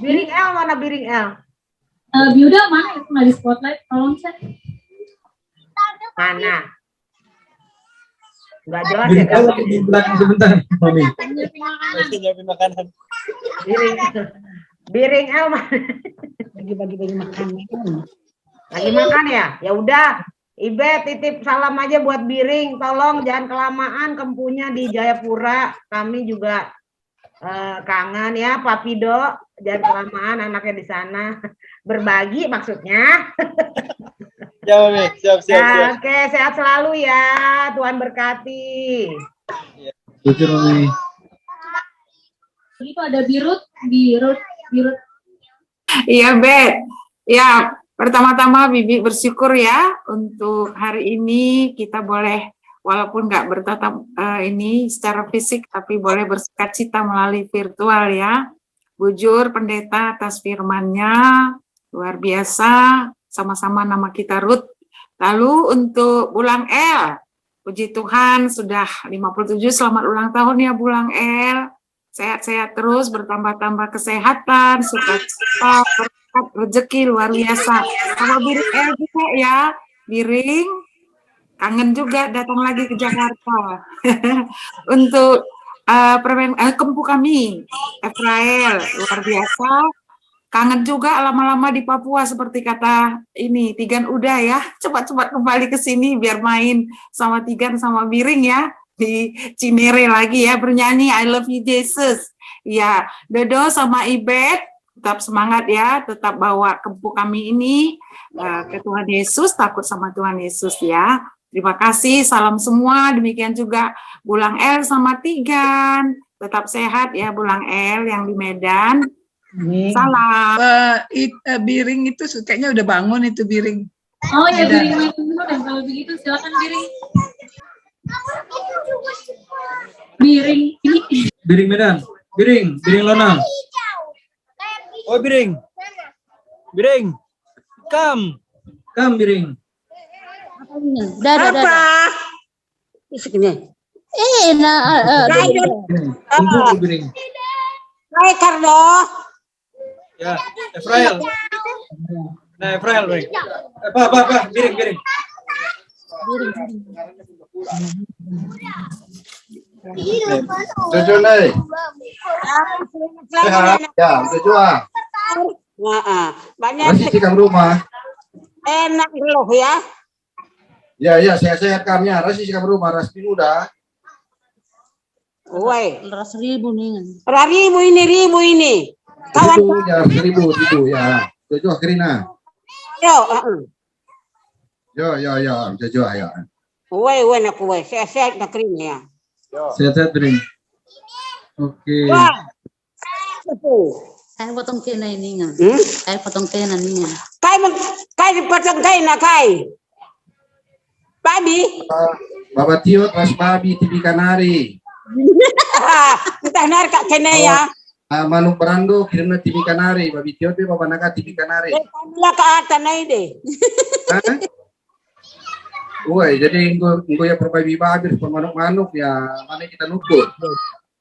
Biring L mana Biring L? Biuda mana itu nggak di spotlight? Tolong cek. Mana? Nggak jelas ya kan? Di belakang sebentar, Mami. Nyiapin makanan. Biring L mana? Lagi bagi-bagi makanan. Lagi makan ya? Ya udah. Ibe titip salam aja buat Biring. Tolong jangan kelamaan Kempunya di Jayapura. Kami juga kangen ya, Papido. Jangan kelamaan anaknya di sana. Berbagi maksudnya. Siap. Oke, sehat selalu ya. Tuhan berkati. Lucu, Mami. Itu ada Birut. Iya, Bet. Ya, pertama-tama Bibi bersyukur ya untuk hari ini kita boleh walaupun nggak bertatap ini secara fisik, tapi boleh bersukacita melalui virtual ya. Bujur pendeta atas firman-Nya, luar biasa, sama-sama nama kita Ruth. Lalu untuk Bulang El, puji Tuhan sudah 57, selamat ulang tahun ya Bulang El. Sehat-sehat terus, bertambah-tambah kesehatan, sukacita, berkat, rezeki luar biasa. Sama Biring El juga ya, Biring, kangen juga datang lagi ke Jakarta. Untuk kempu kami, Efrael, luar biasa. Kangen juga lama-lama di Papua seperti kata ini, Tigan udah ya, cepat-cepat kembali ke sini biar main sama Tigan sama Biring ya. Di Cinere lagi ya, bernyanyi I Love You Jesus. Ya, Dodo sama Ibet, tetap semangat ya, tetap bawa kempu kami ini ke Tuhan Yesus, takut sama Tuhan Yesus ya. Terima kasih, salam semua. Demikian juga Bulang El sama Tigan. Tetap sehat ya Bulang El yang di Medan. Salam. Biring itu kayaknya udah bangun itu Biring. Oh ya, Biring itu dulu dan kalau begitu silakan Biring. Biring Medan, Biring Lonang. Oh Biring, come Biring. Apa? Segini. Kumpul Biring. Hai Kardo. ya, Efrael. Nah Efrael, Biring. Apa, Biring. Jojo nih. Sehat ya, Jojo. Banyak masih di rumah. Enak loh ya. Ya, sehat-sehat kami. Rasi di rumah, Rasmi udah. Woi. 100.000 nih. Ribu ini. Kawan ribu ya. Jojo Krina. Yo, Jojo ayo. Woi, nak woi, sehat nak Krina ya. Sehat-sehat Biring. Oke. Kai potong kena ini ngan. Kai potong kena ini ngan. Kai potong kena kai. Babi. Bapak Tio pas babi tibi kanari. Entah nar kak kena ya. Manuk berando kirimnya tibi kanari. Babi Tio tu bapak naka tibi kanari. Lah ke atas naik deh. Woi, jadi engkau ya perbabi babi, manuk-manuk ya mana kita nukut.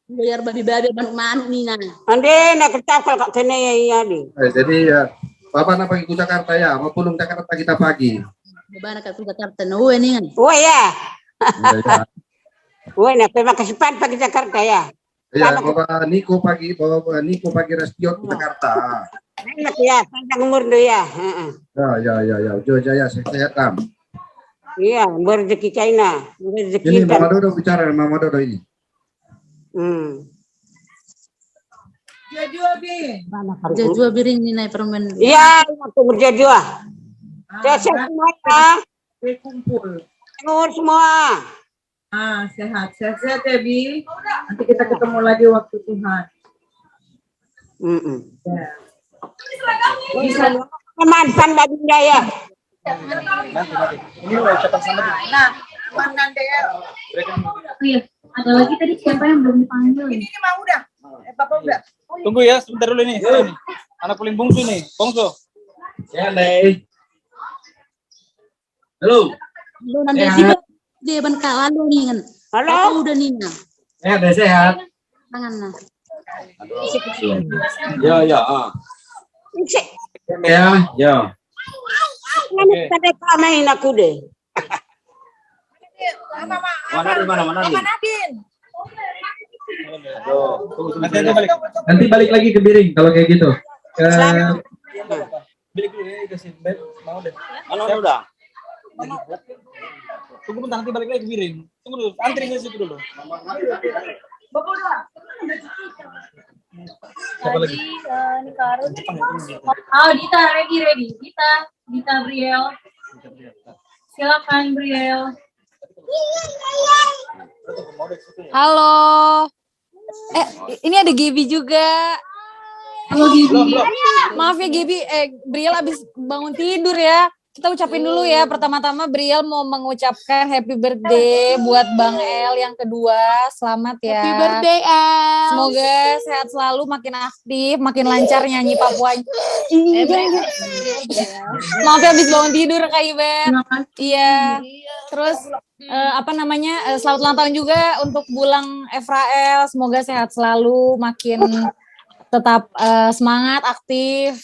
Biar babi-babi manuk-manuk nih nah. Ande nak ketakal kak kena ya ni. Jadi ya, bapak nak pergi ke Jakarta ya, mau pulang Jakarta kita pagi. Bagaimana kalau Jakarta? No, ini kan? Oh ya. Woi, nak terima kasih pagi Jakarta ya. Ya, bapak Niko pagi Rastio ke Jakarta. Enak ya, panjang umur tu ya. Ya, Jaya sehat kam. Iya, berrezeki China. Ini Mama Dodo bicara, Mama Dodo ini. Jajua Biring nih naik permen. Iya, aku berjajua. Sehat semua ya. Kumpul. Nur semua. Sehat ya Bi. Nanti kita ketemu lagi waktu Tuhan. Bisa mantan baginda ya. Ini ucapan selamat. Nah, mantan DL. Iya, ada lagi tadi siapa yang belum dipanggil? Ini mah udah. Bapak udah. Tunggu ya, sebentar dulu nih. Anak paling bungsu nih, Bongso. Ya, Lei. Halo. Nanti dia ban kawan nih kan. Halo. Udah nih nah. Sehat. Tangan nah. Ya. Kita main aku deh. Mana Nadin? Nanti balik lagi ke Biring kalau kayak gitu. Balik dulu ya, kasih bed, mau deh. Mana udah? Tunggu bentar, nanti balik lagi ke Biring. Tunggu dulu, antri ke situ dulu. Siapa lagi? Oh, Dita, ready. Dita Briel. Silakan Briel. Halo. Ini ada Gaby juga. Halo Gibi. Maaf ya Gibi, Briel abis bangun tidur ya. Kita ucapin dulu ya, pertama-tama Briel mau mengucapkan happy birthday buat Bang El yang kedua. Selamat ya. Happy birthday, El. Semoga sehat selalu, makin aktif, makin lancar nyanyi Papua. Maaf ya abis bangun tidur Kak Ibet. Iya. Terus selamat ulang tahun juga untuk Bulang Efrael. Semoga sehat selalu, makin tetap semangat, aktif,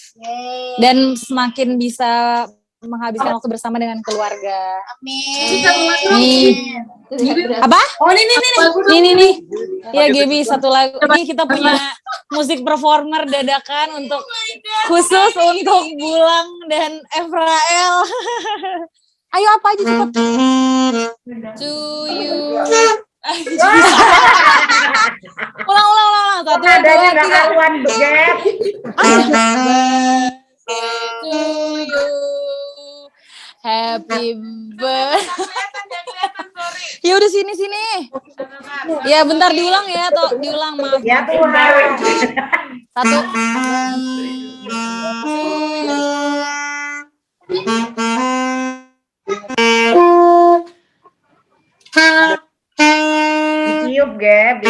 dan semakin bisa menghabiskan waktu bersama dengan keluarga. Amin. Nih. Apa? Oh nih. Ya Gaby, satu lagu. Ini kita punya musik performer dadakan untuk khusus untuk Bulang dan Efrael. Ayo apa aja cepat. To you. Ulang. 1, 2, 3. To you. Happy birthday. Ya udah sini. Ya bentar diulang ya, diulang maaf. Ya Tuhan. 1. Ditiup, Gap.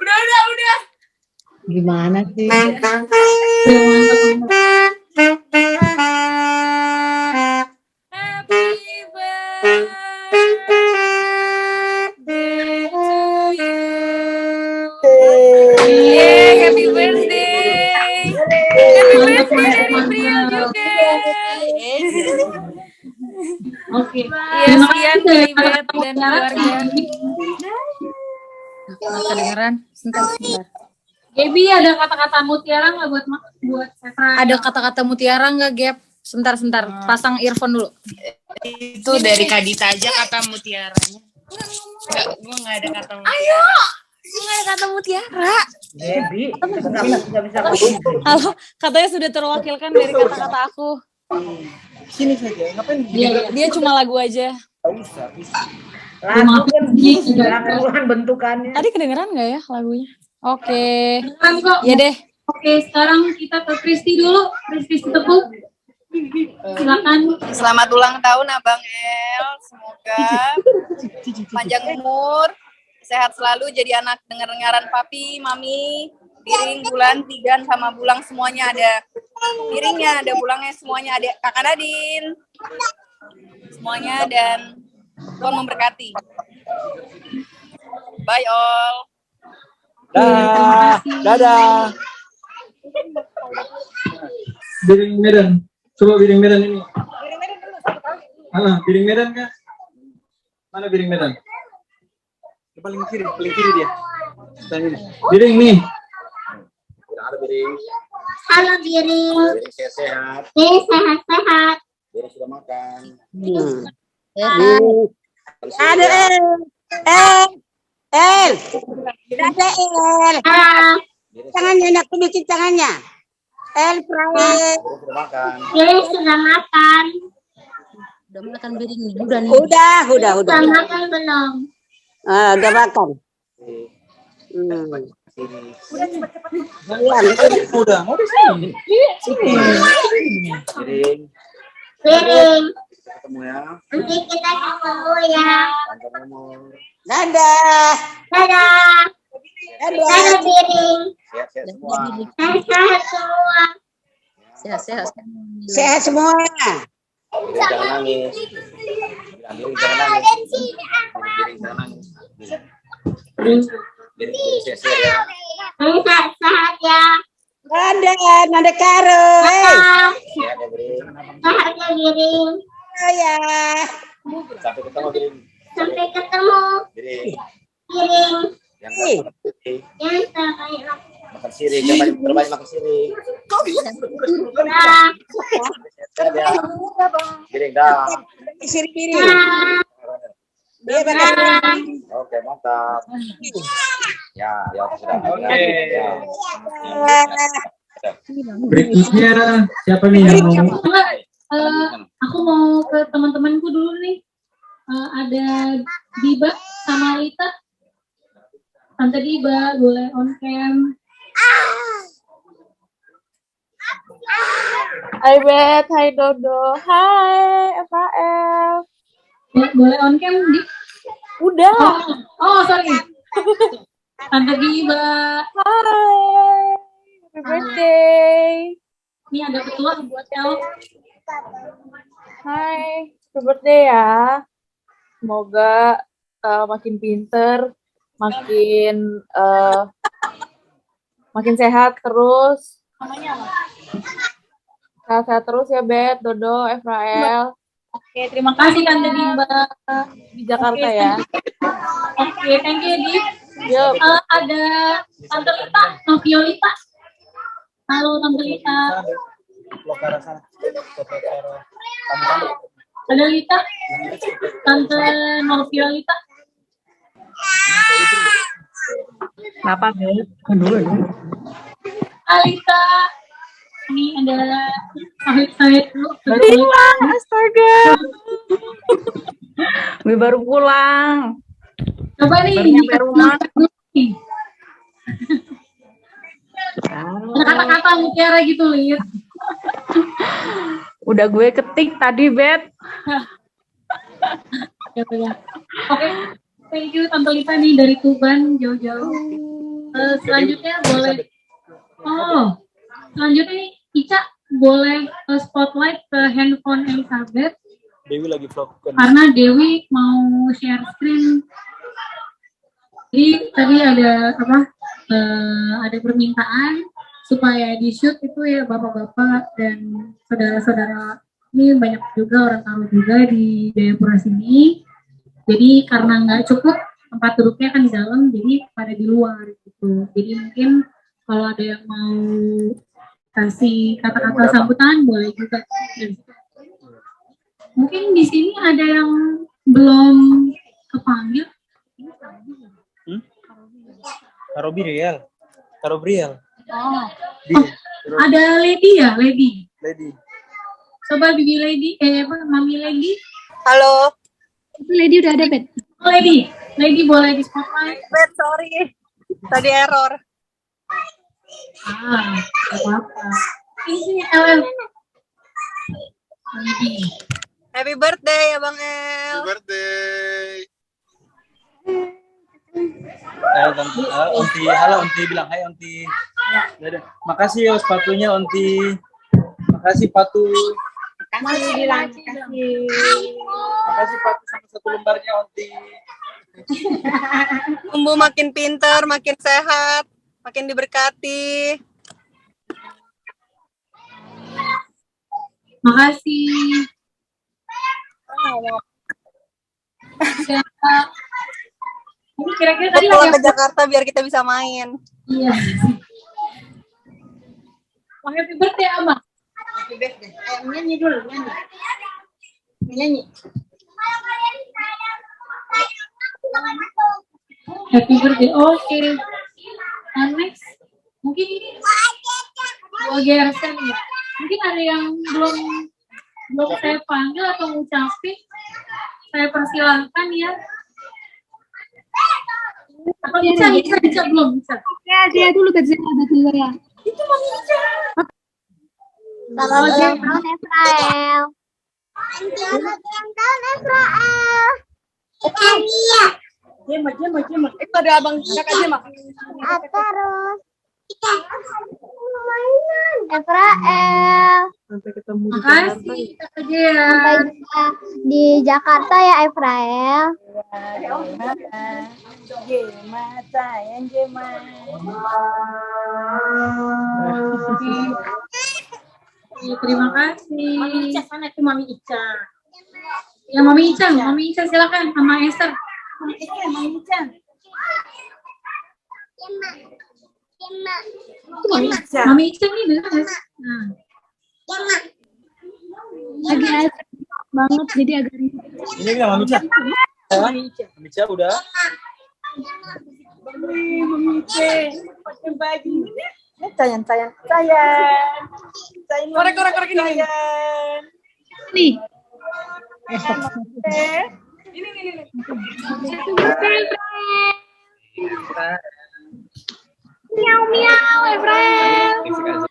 Udah. Gimana sih? Happy birthday. Happy birthday dari Briel juga. Oke. Iya, sekian dari Bet dan keluarga. Kedengeran? Sebentar. Gaby, ada kata-kata mutiara nggak buat Efrael? Ada kata-kata mutiara nggak, Gap? Sebentar. Pasang earphone dulu. Itu dari Kadita aja kata mutiaranya. Gue nggak ada kata mutiara. Ayo, nggak ada kata mutiara. Gaby, nggak bisa ngomong. Halo, katanya sudah terwakilkan dari kata-kata aku. Sini saja, ngapain? Dia cuma lagu aja. Lagu kan keluhan bentukannya. Tadi kedengeran nggak ya lagunya? Oke. Kok. Ya deh. Oke, sekarang kita ke Kristi dulu. Kristi Tepuk. Silakan. Selamat ulang tahun Abang El. Semoga panjang umur, sehat selalu, jadi anak dengar-dengaran papi, mami, Biring, Bulan, Tigan, sama Bulang semuanya ada piringnya, ada bulangnya, semuanya ada Kakak Nadine. Semuanya, dan Tuhan memberkati. Bye all. Dadah. Biring Medan. Coba Biring Medan ini. Biring Medan kah? Mana Biring Medan? Paling kiri dia. Biring nih. Halo Biring. Halo Biring. Biring sehat-sehat. Sehat-sehat. Biring sudah makan. Ada El. Ada El. Tangannya nak tunjukin tangannya. El Frael. Sudah makan. Sudah makan. Udah makan Biring nih. Udah nih. Udah. Sudah makan belum? Udah makan. Udah, mau di sini. Biring. Biring. Ketemu ya. Nanti kita ketemu ya. Panjang umur. Dadah. Dadah Biring. Sehat-sehat semua. Sehat semua. Sehat semua. Biring jangan nangis. Biring jangan nangis. Biring jangan nangis. Biring sehat-sehat ya. Sehat ya. Nanda Karo. Sehat ya Biring. Sehat ya Biring. Ya. Sampai ketemu Biring. Sampai ketemu. Biring. Biring. Yang terbaik. Yang terbaik. Makan sirih, terbaik makan sirih. Sehat ya. Biring dah. Sirih Biring. Dia bakal. Oke, mantap. Ya sudah. Oke. Berikutnya siapa nih yang mau? Aku mau ke teman-temanku dulu nih. Ada Diba sama Lita. Tante Diba boleh on cam. Hai Bet, hai Dodo, hai FAL. Boleh on cam, Di? Udah. Oh, sorry. Tante Diba. Hai. Happy birthday. Ini ada ketua buat El. Hai, happy birthday ya. Semoga makin pinter, makin sehat terus. Namanya apa? Sehat-sehat terus ya Bet, Dodo, Efrael. Oke, terima kasih Tante Diba. Di Jakarta ya. Oke, thank you Di. Yuk. Ada Tante Lita, Violita. Halo Tante Lita. Ada Lita, Tante Violita. Kenapa Bet? Alita. Ini ada sahid dulu. Hilang, astaga. Gue baru pulang. Coba nih, baru nyampe rumah. Ada kata-kata mutiara gitu, Lit. Udah gue ketik tadi, Bet. Oke, thank you Tante Lita nih dari Tuban jauh-jauh. Selanjutnya boleh. Selanjutnya nih Ica boleh spotlight ke handphone Elizabeth. Dewi lagi vlog. Karena Dewi mau share screen. Jadi tadi ada ada permintaan supaya di shoot itu ya bapak-bapak dan saudara-saudara, ini banyak juga orang tahu juga di Jayapura sini. Jadi karena nggak cukup tempat duduknya kan di dalam, jadi pada di luar gitu. Jadi mungkin kalau ada yang mau kasih kata-kata sambutan boleh juga. Mungkin di sini ada yang belum kepanggil. Karobriel. Oh, ada Lady ya, Lady. Coba Bibi Lady, Mami Lady. Halo. Itu Lady udah ada, Bet. Oh, Lady boleh di spotlight. Bet, sorry. Tadi error. Apa-apa. Ini Ellen. Happy birthday, Abang El. Happy birthday. Onti, halo Onti, bilang hai Onti. Dadah. Makasih ya sepatunya Onti. Makasih Patu. Makasih. Makasih Patu sama 1 lembarnya Onti. Tumbuh makin pintar, makin sehat, makin diberkati. Makasih. Ini kira-kira tadi pulang ke Jakarta biar kita bisa main. Iya. Oh, happy birthday, Abang. Happy birthday. Nyanyi dulu, nyanyi. Happy birthday. Oke. Next. Mungkin ini Gersen ya. Mungkin ada yang belum saya panggil atau ngucapin. Saya persilahkan ya. Atau Ica belum bisa. Ya, dia dulu ke dulu ya. Itu mau Ica. Selamat ulang tahun Efrael. Selamat ulang tahun Efrael. Oke. Jema. Itu ada Abang Kakak Jema. Terus. Mainan Efrael. Sampai ketemu di Makasih Kakak Jema. Sampai jumpa di Jakarta ya Efrael. Jema, sayang Jema. Terima kasih. Mami Ica sana itu Mami Ica. Ya Mami Ica silakan sama Esther. Mami Ica. Mami Ica nih dengar ya. Nah. Lagi asik banget jadi agak ribet. Ini kita Mami Ica udah. Mami Ica pakai baju ini. Sayang. Korek ini. Nih. Ini. Miau miau, Efrael.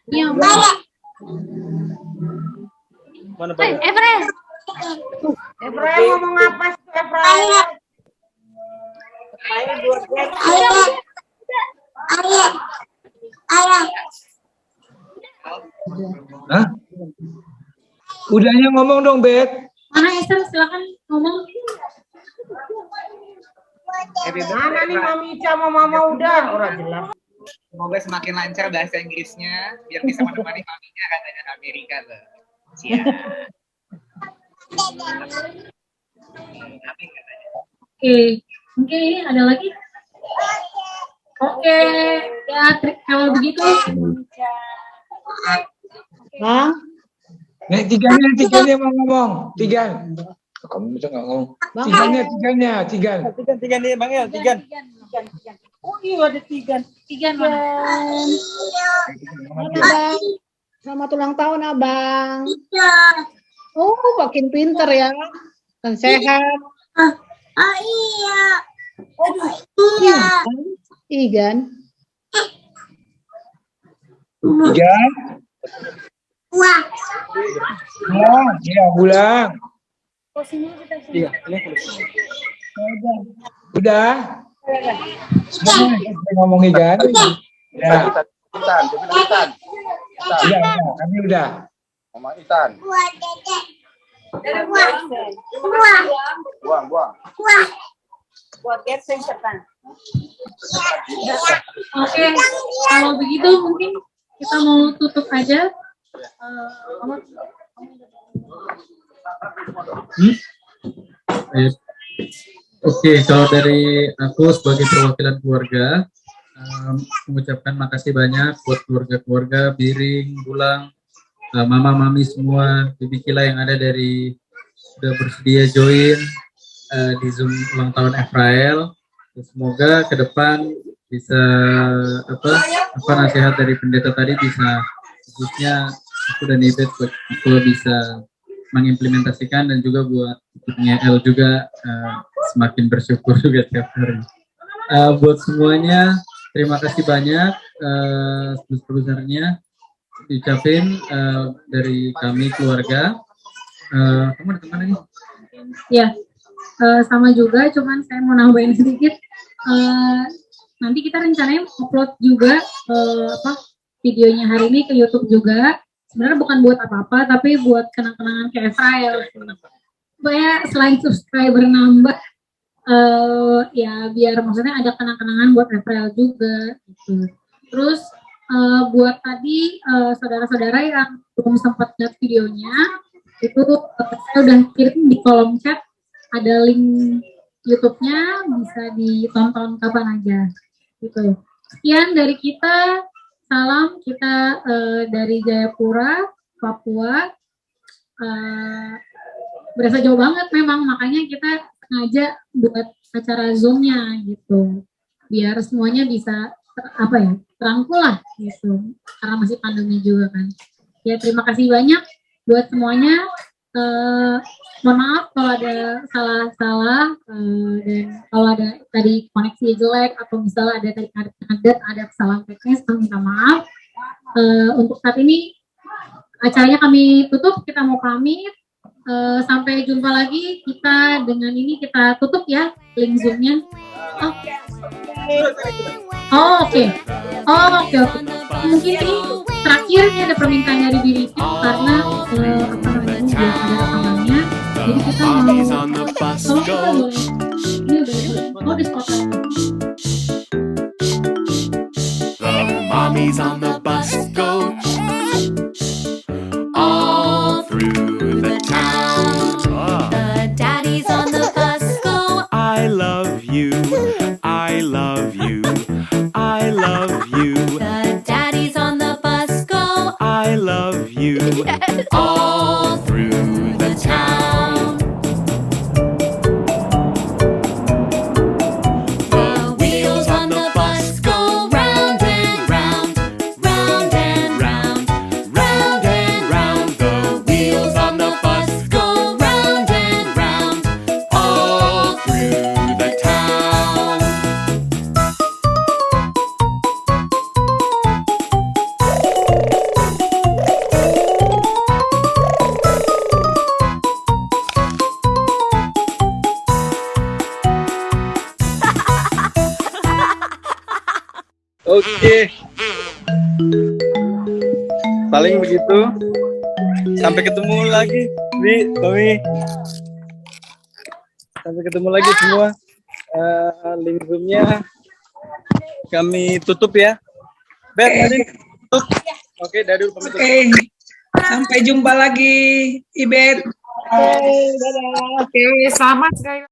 Miau miau. Mana Bang? Efrael. Efrael ngomong apa sih Efrael? Hah? Udahnya ngomong dong, Bet. Mana Esther, silakan ngomong. Mana nih Mami Ica sama Mama udah orang jelas. Semoga semakin lancar bahasa Inggrisnya biar bisa menemani maminya katanya di Amerika tuh. Siap. Oke, mungkin ini ada lagi. Oke, ya kalau begitu. Bang? Nih tiganya mau ngomong. Tiga. Kamu bisa nggak ngomong? Tiganya. Tigan nih Bang El, tigan. Oh iya ada tigan. Tigan mana? Abang. Selamat ulang tahun Abang. Oh makin pinter ya. Dan sehat. Iya. Iya. Igan. Tigan. Wah. Iya, bulan. Iya, ini tulis. Udah. Ngomong ikan. Ya. Itan. Iya, kami udah. Mama Itan. Buang. Buat geseng setan. Oke, kalau begitu mungkin kita mau tutup aja. Oke, kalau dari aku sebagai perwakilan keluarga, mengucapkan makasih banyak buat keluarga-keluarga Biring, Bulang, Mama, Mami semua, Bibi Kila yang ada dari sudah bersedia join di Zoom ulang tahun Efrael. Semoga ke depan bisa apa nasihat dari pendeta tadi bisa khususnya aku dan Ibet bisa mengimplementasikan dan juga buat punya El juga semakin bersyukur juga tiap hari. Buat semuanya terima kasih banyak sebesar-besarnya diucapin dari kami keluarga. Kamu ada teman lagi? Ya, sama juga, cuman saya mau nambahin sedikit. Nanti kita rencananya upload juga videonya hari ini ke YouTube juga. Sebenarnya bukan buat apa-apa, tapi buat kenang-kenangan ke Efrael. Supaya selain subscriber nambah, ya biar maksudnya ada kenang-kenangan buat Efrael juga. Gitu. Terus buat tadi saudara-saudara yang belum sempat lihat videonya, itu saya udah kirim di kolom chat, ada link YouTube-nya, bisa ditonton kapan aja. Gitu. Sekian dari kita. Salam kita dari Jayapura, Papua. Berasa jauh banget memang, makanya kita sengaja buat acara Zoom-nya gitu. Biar semuanya bisa terangkul lah gitu. Karena masih pandemi juga kan. Ya terima kasih banyak buat semuanya. Mohon maaf kalau ada salah-salah dan kalau ada tadi koneksi jelek atau misalnya ada tadi ada kesalahan teknis, kami minta maaf. Untuk saat ini acaranya kami tutup, kita mau pamit. Sampai jumpa lagi, kita dengan ini kita tutup ya link Zoom-nya. Oke. Mungkin ini terakhir ini ada permintaan dari diri karena biar ada rekamannya. Jadi kita mau ini udah The mommies on the bus go all through the town. The daddies on the bus go. I love you, I love you, I love you. The daddies on the bus go. I love you all through the town. The wheels on the bus go round and round, round Oke. Paling begitu. Sampai ketemu lagi, Bi, Tommy. Sampai ketemu lagi semua. Link room-nya kami tutup ya. Bet, tutup. Oke, dari dulu pamit. Oke. Sampai jumpa lagi, Ibet. Oke, selamat sekali.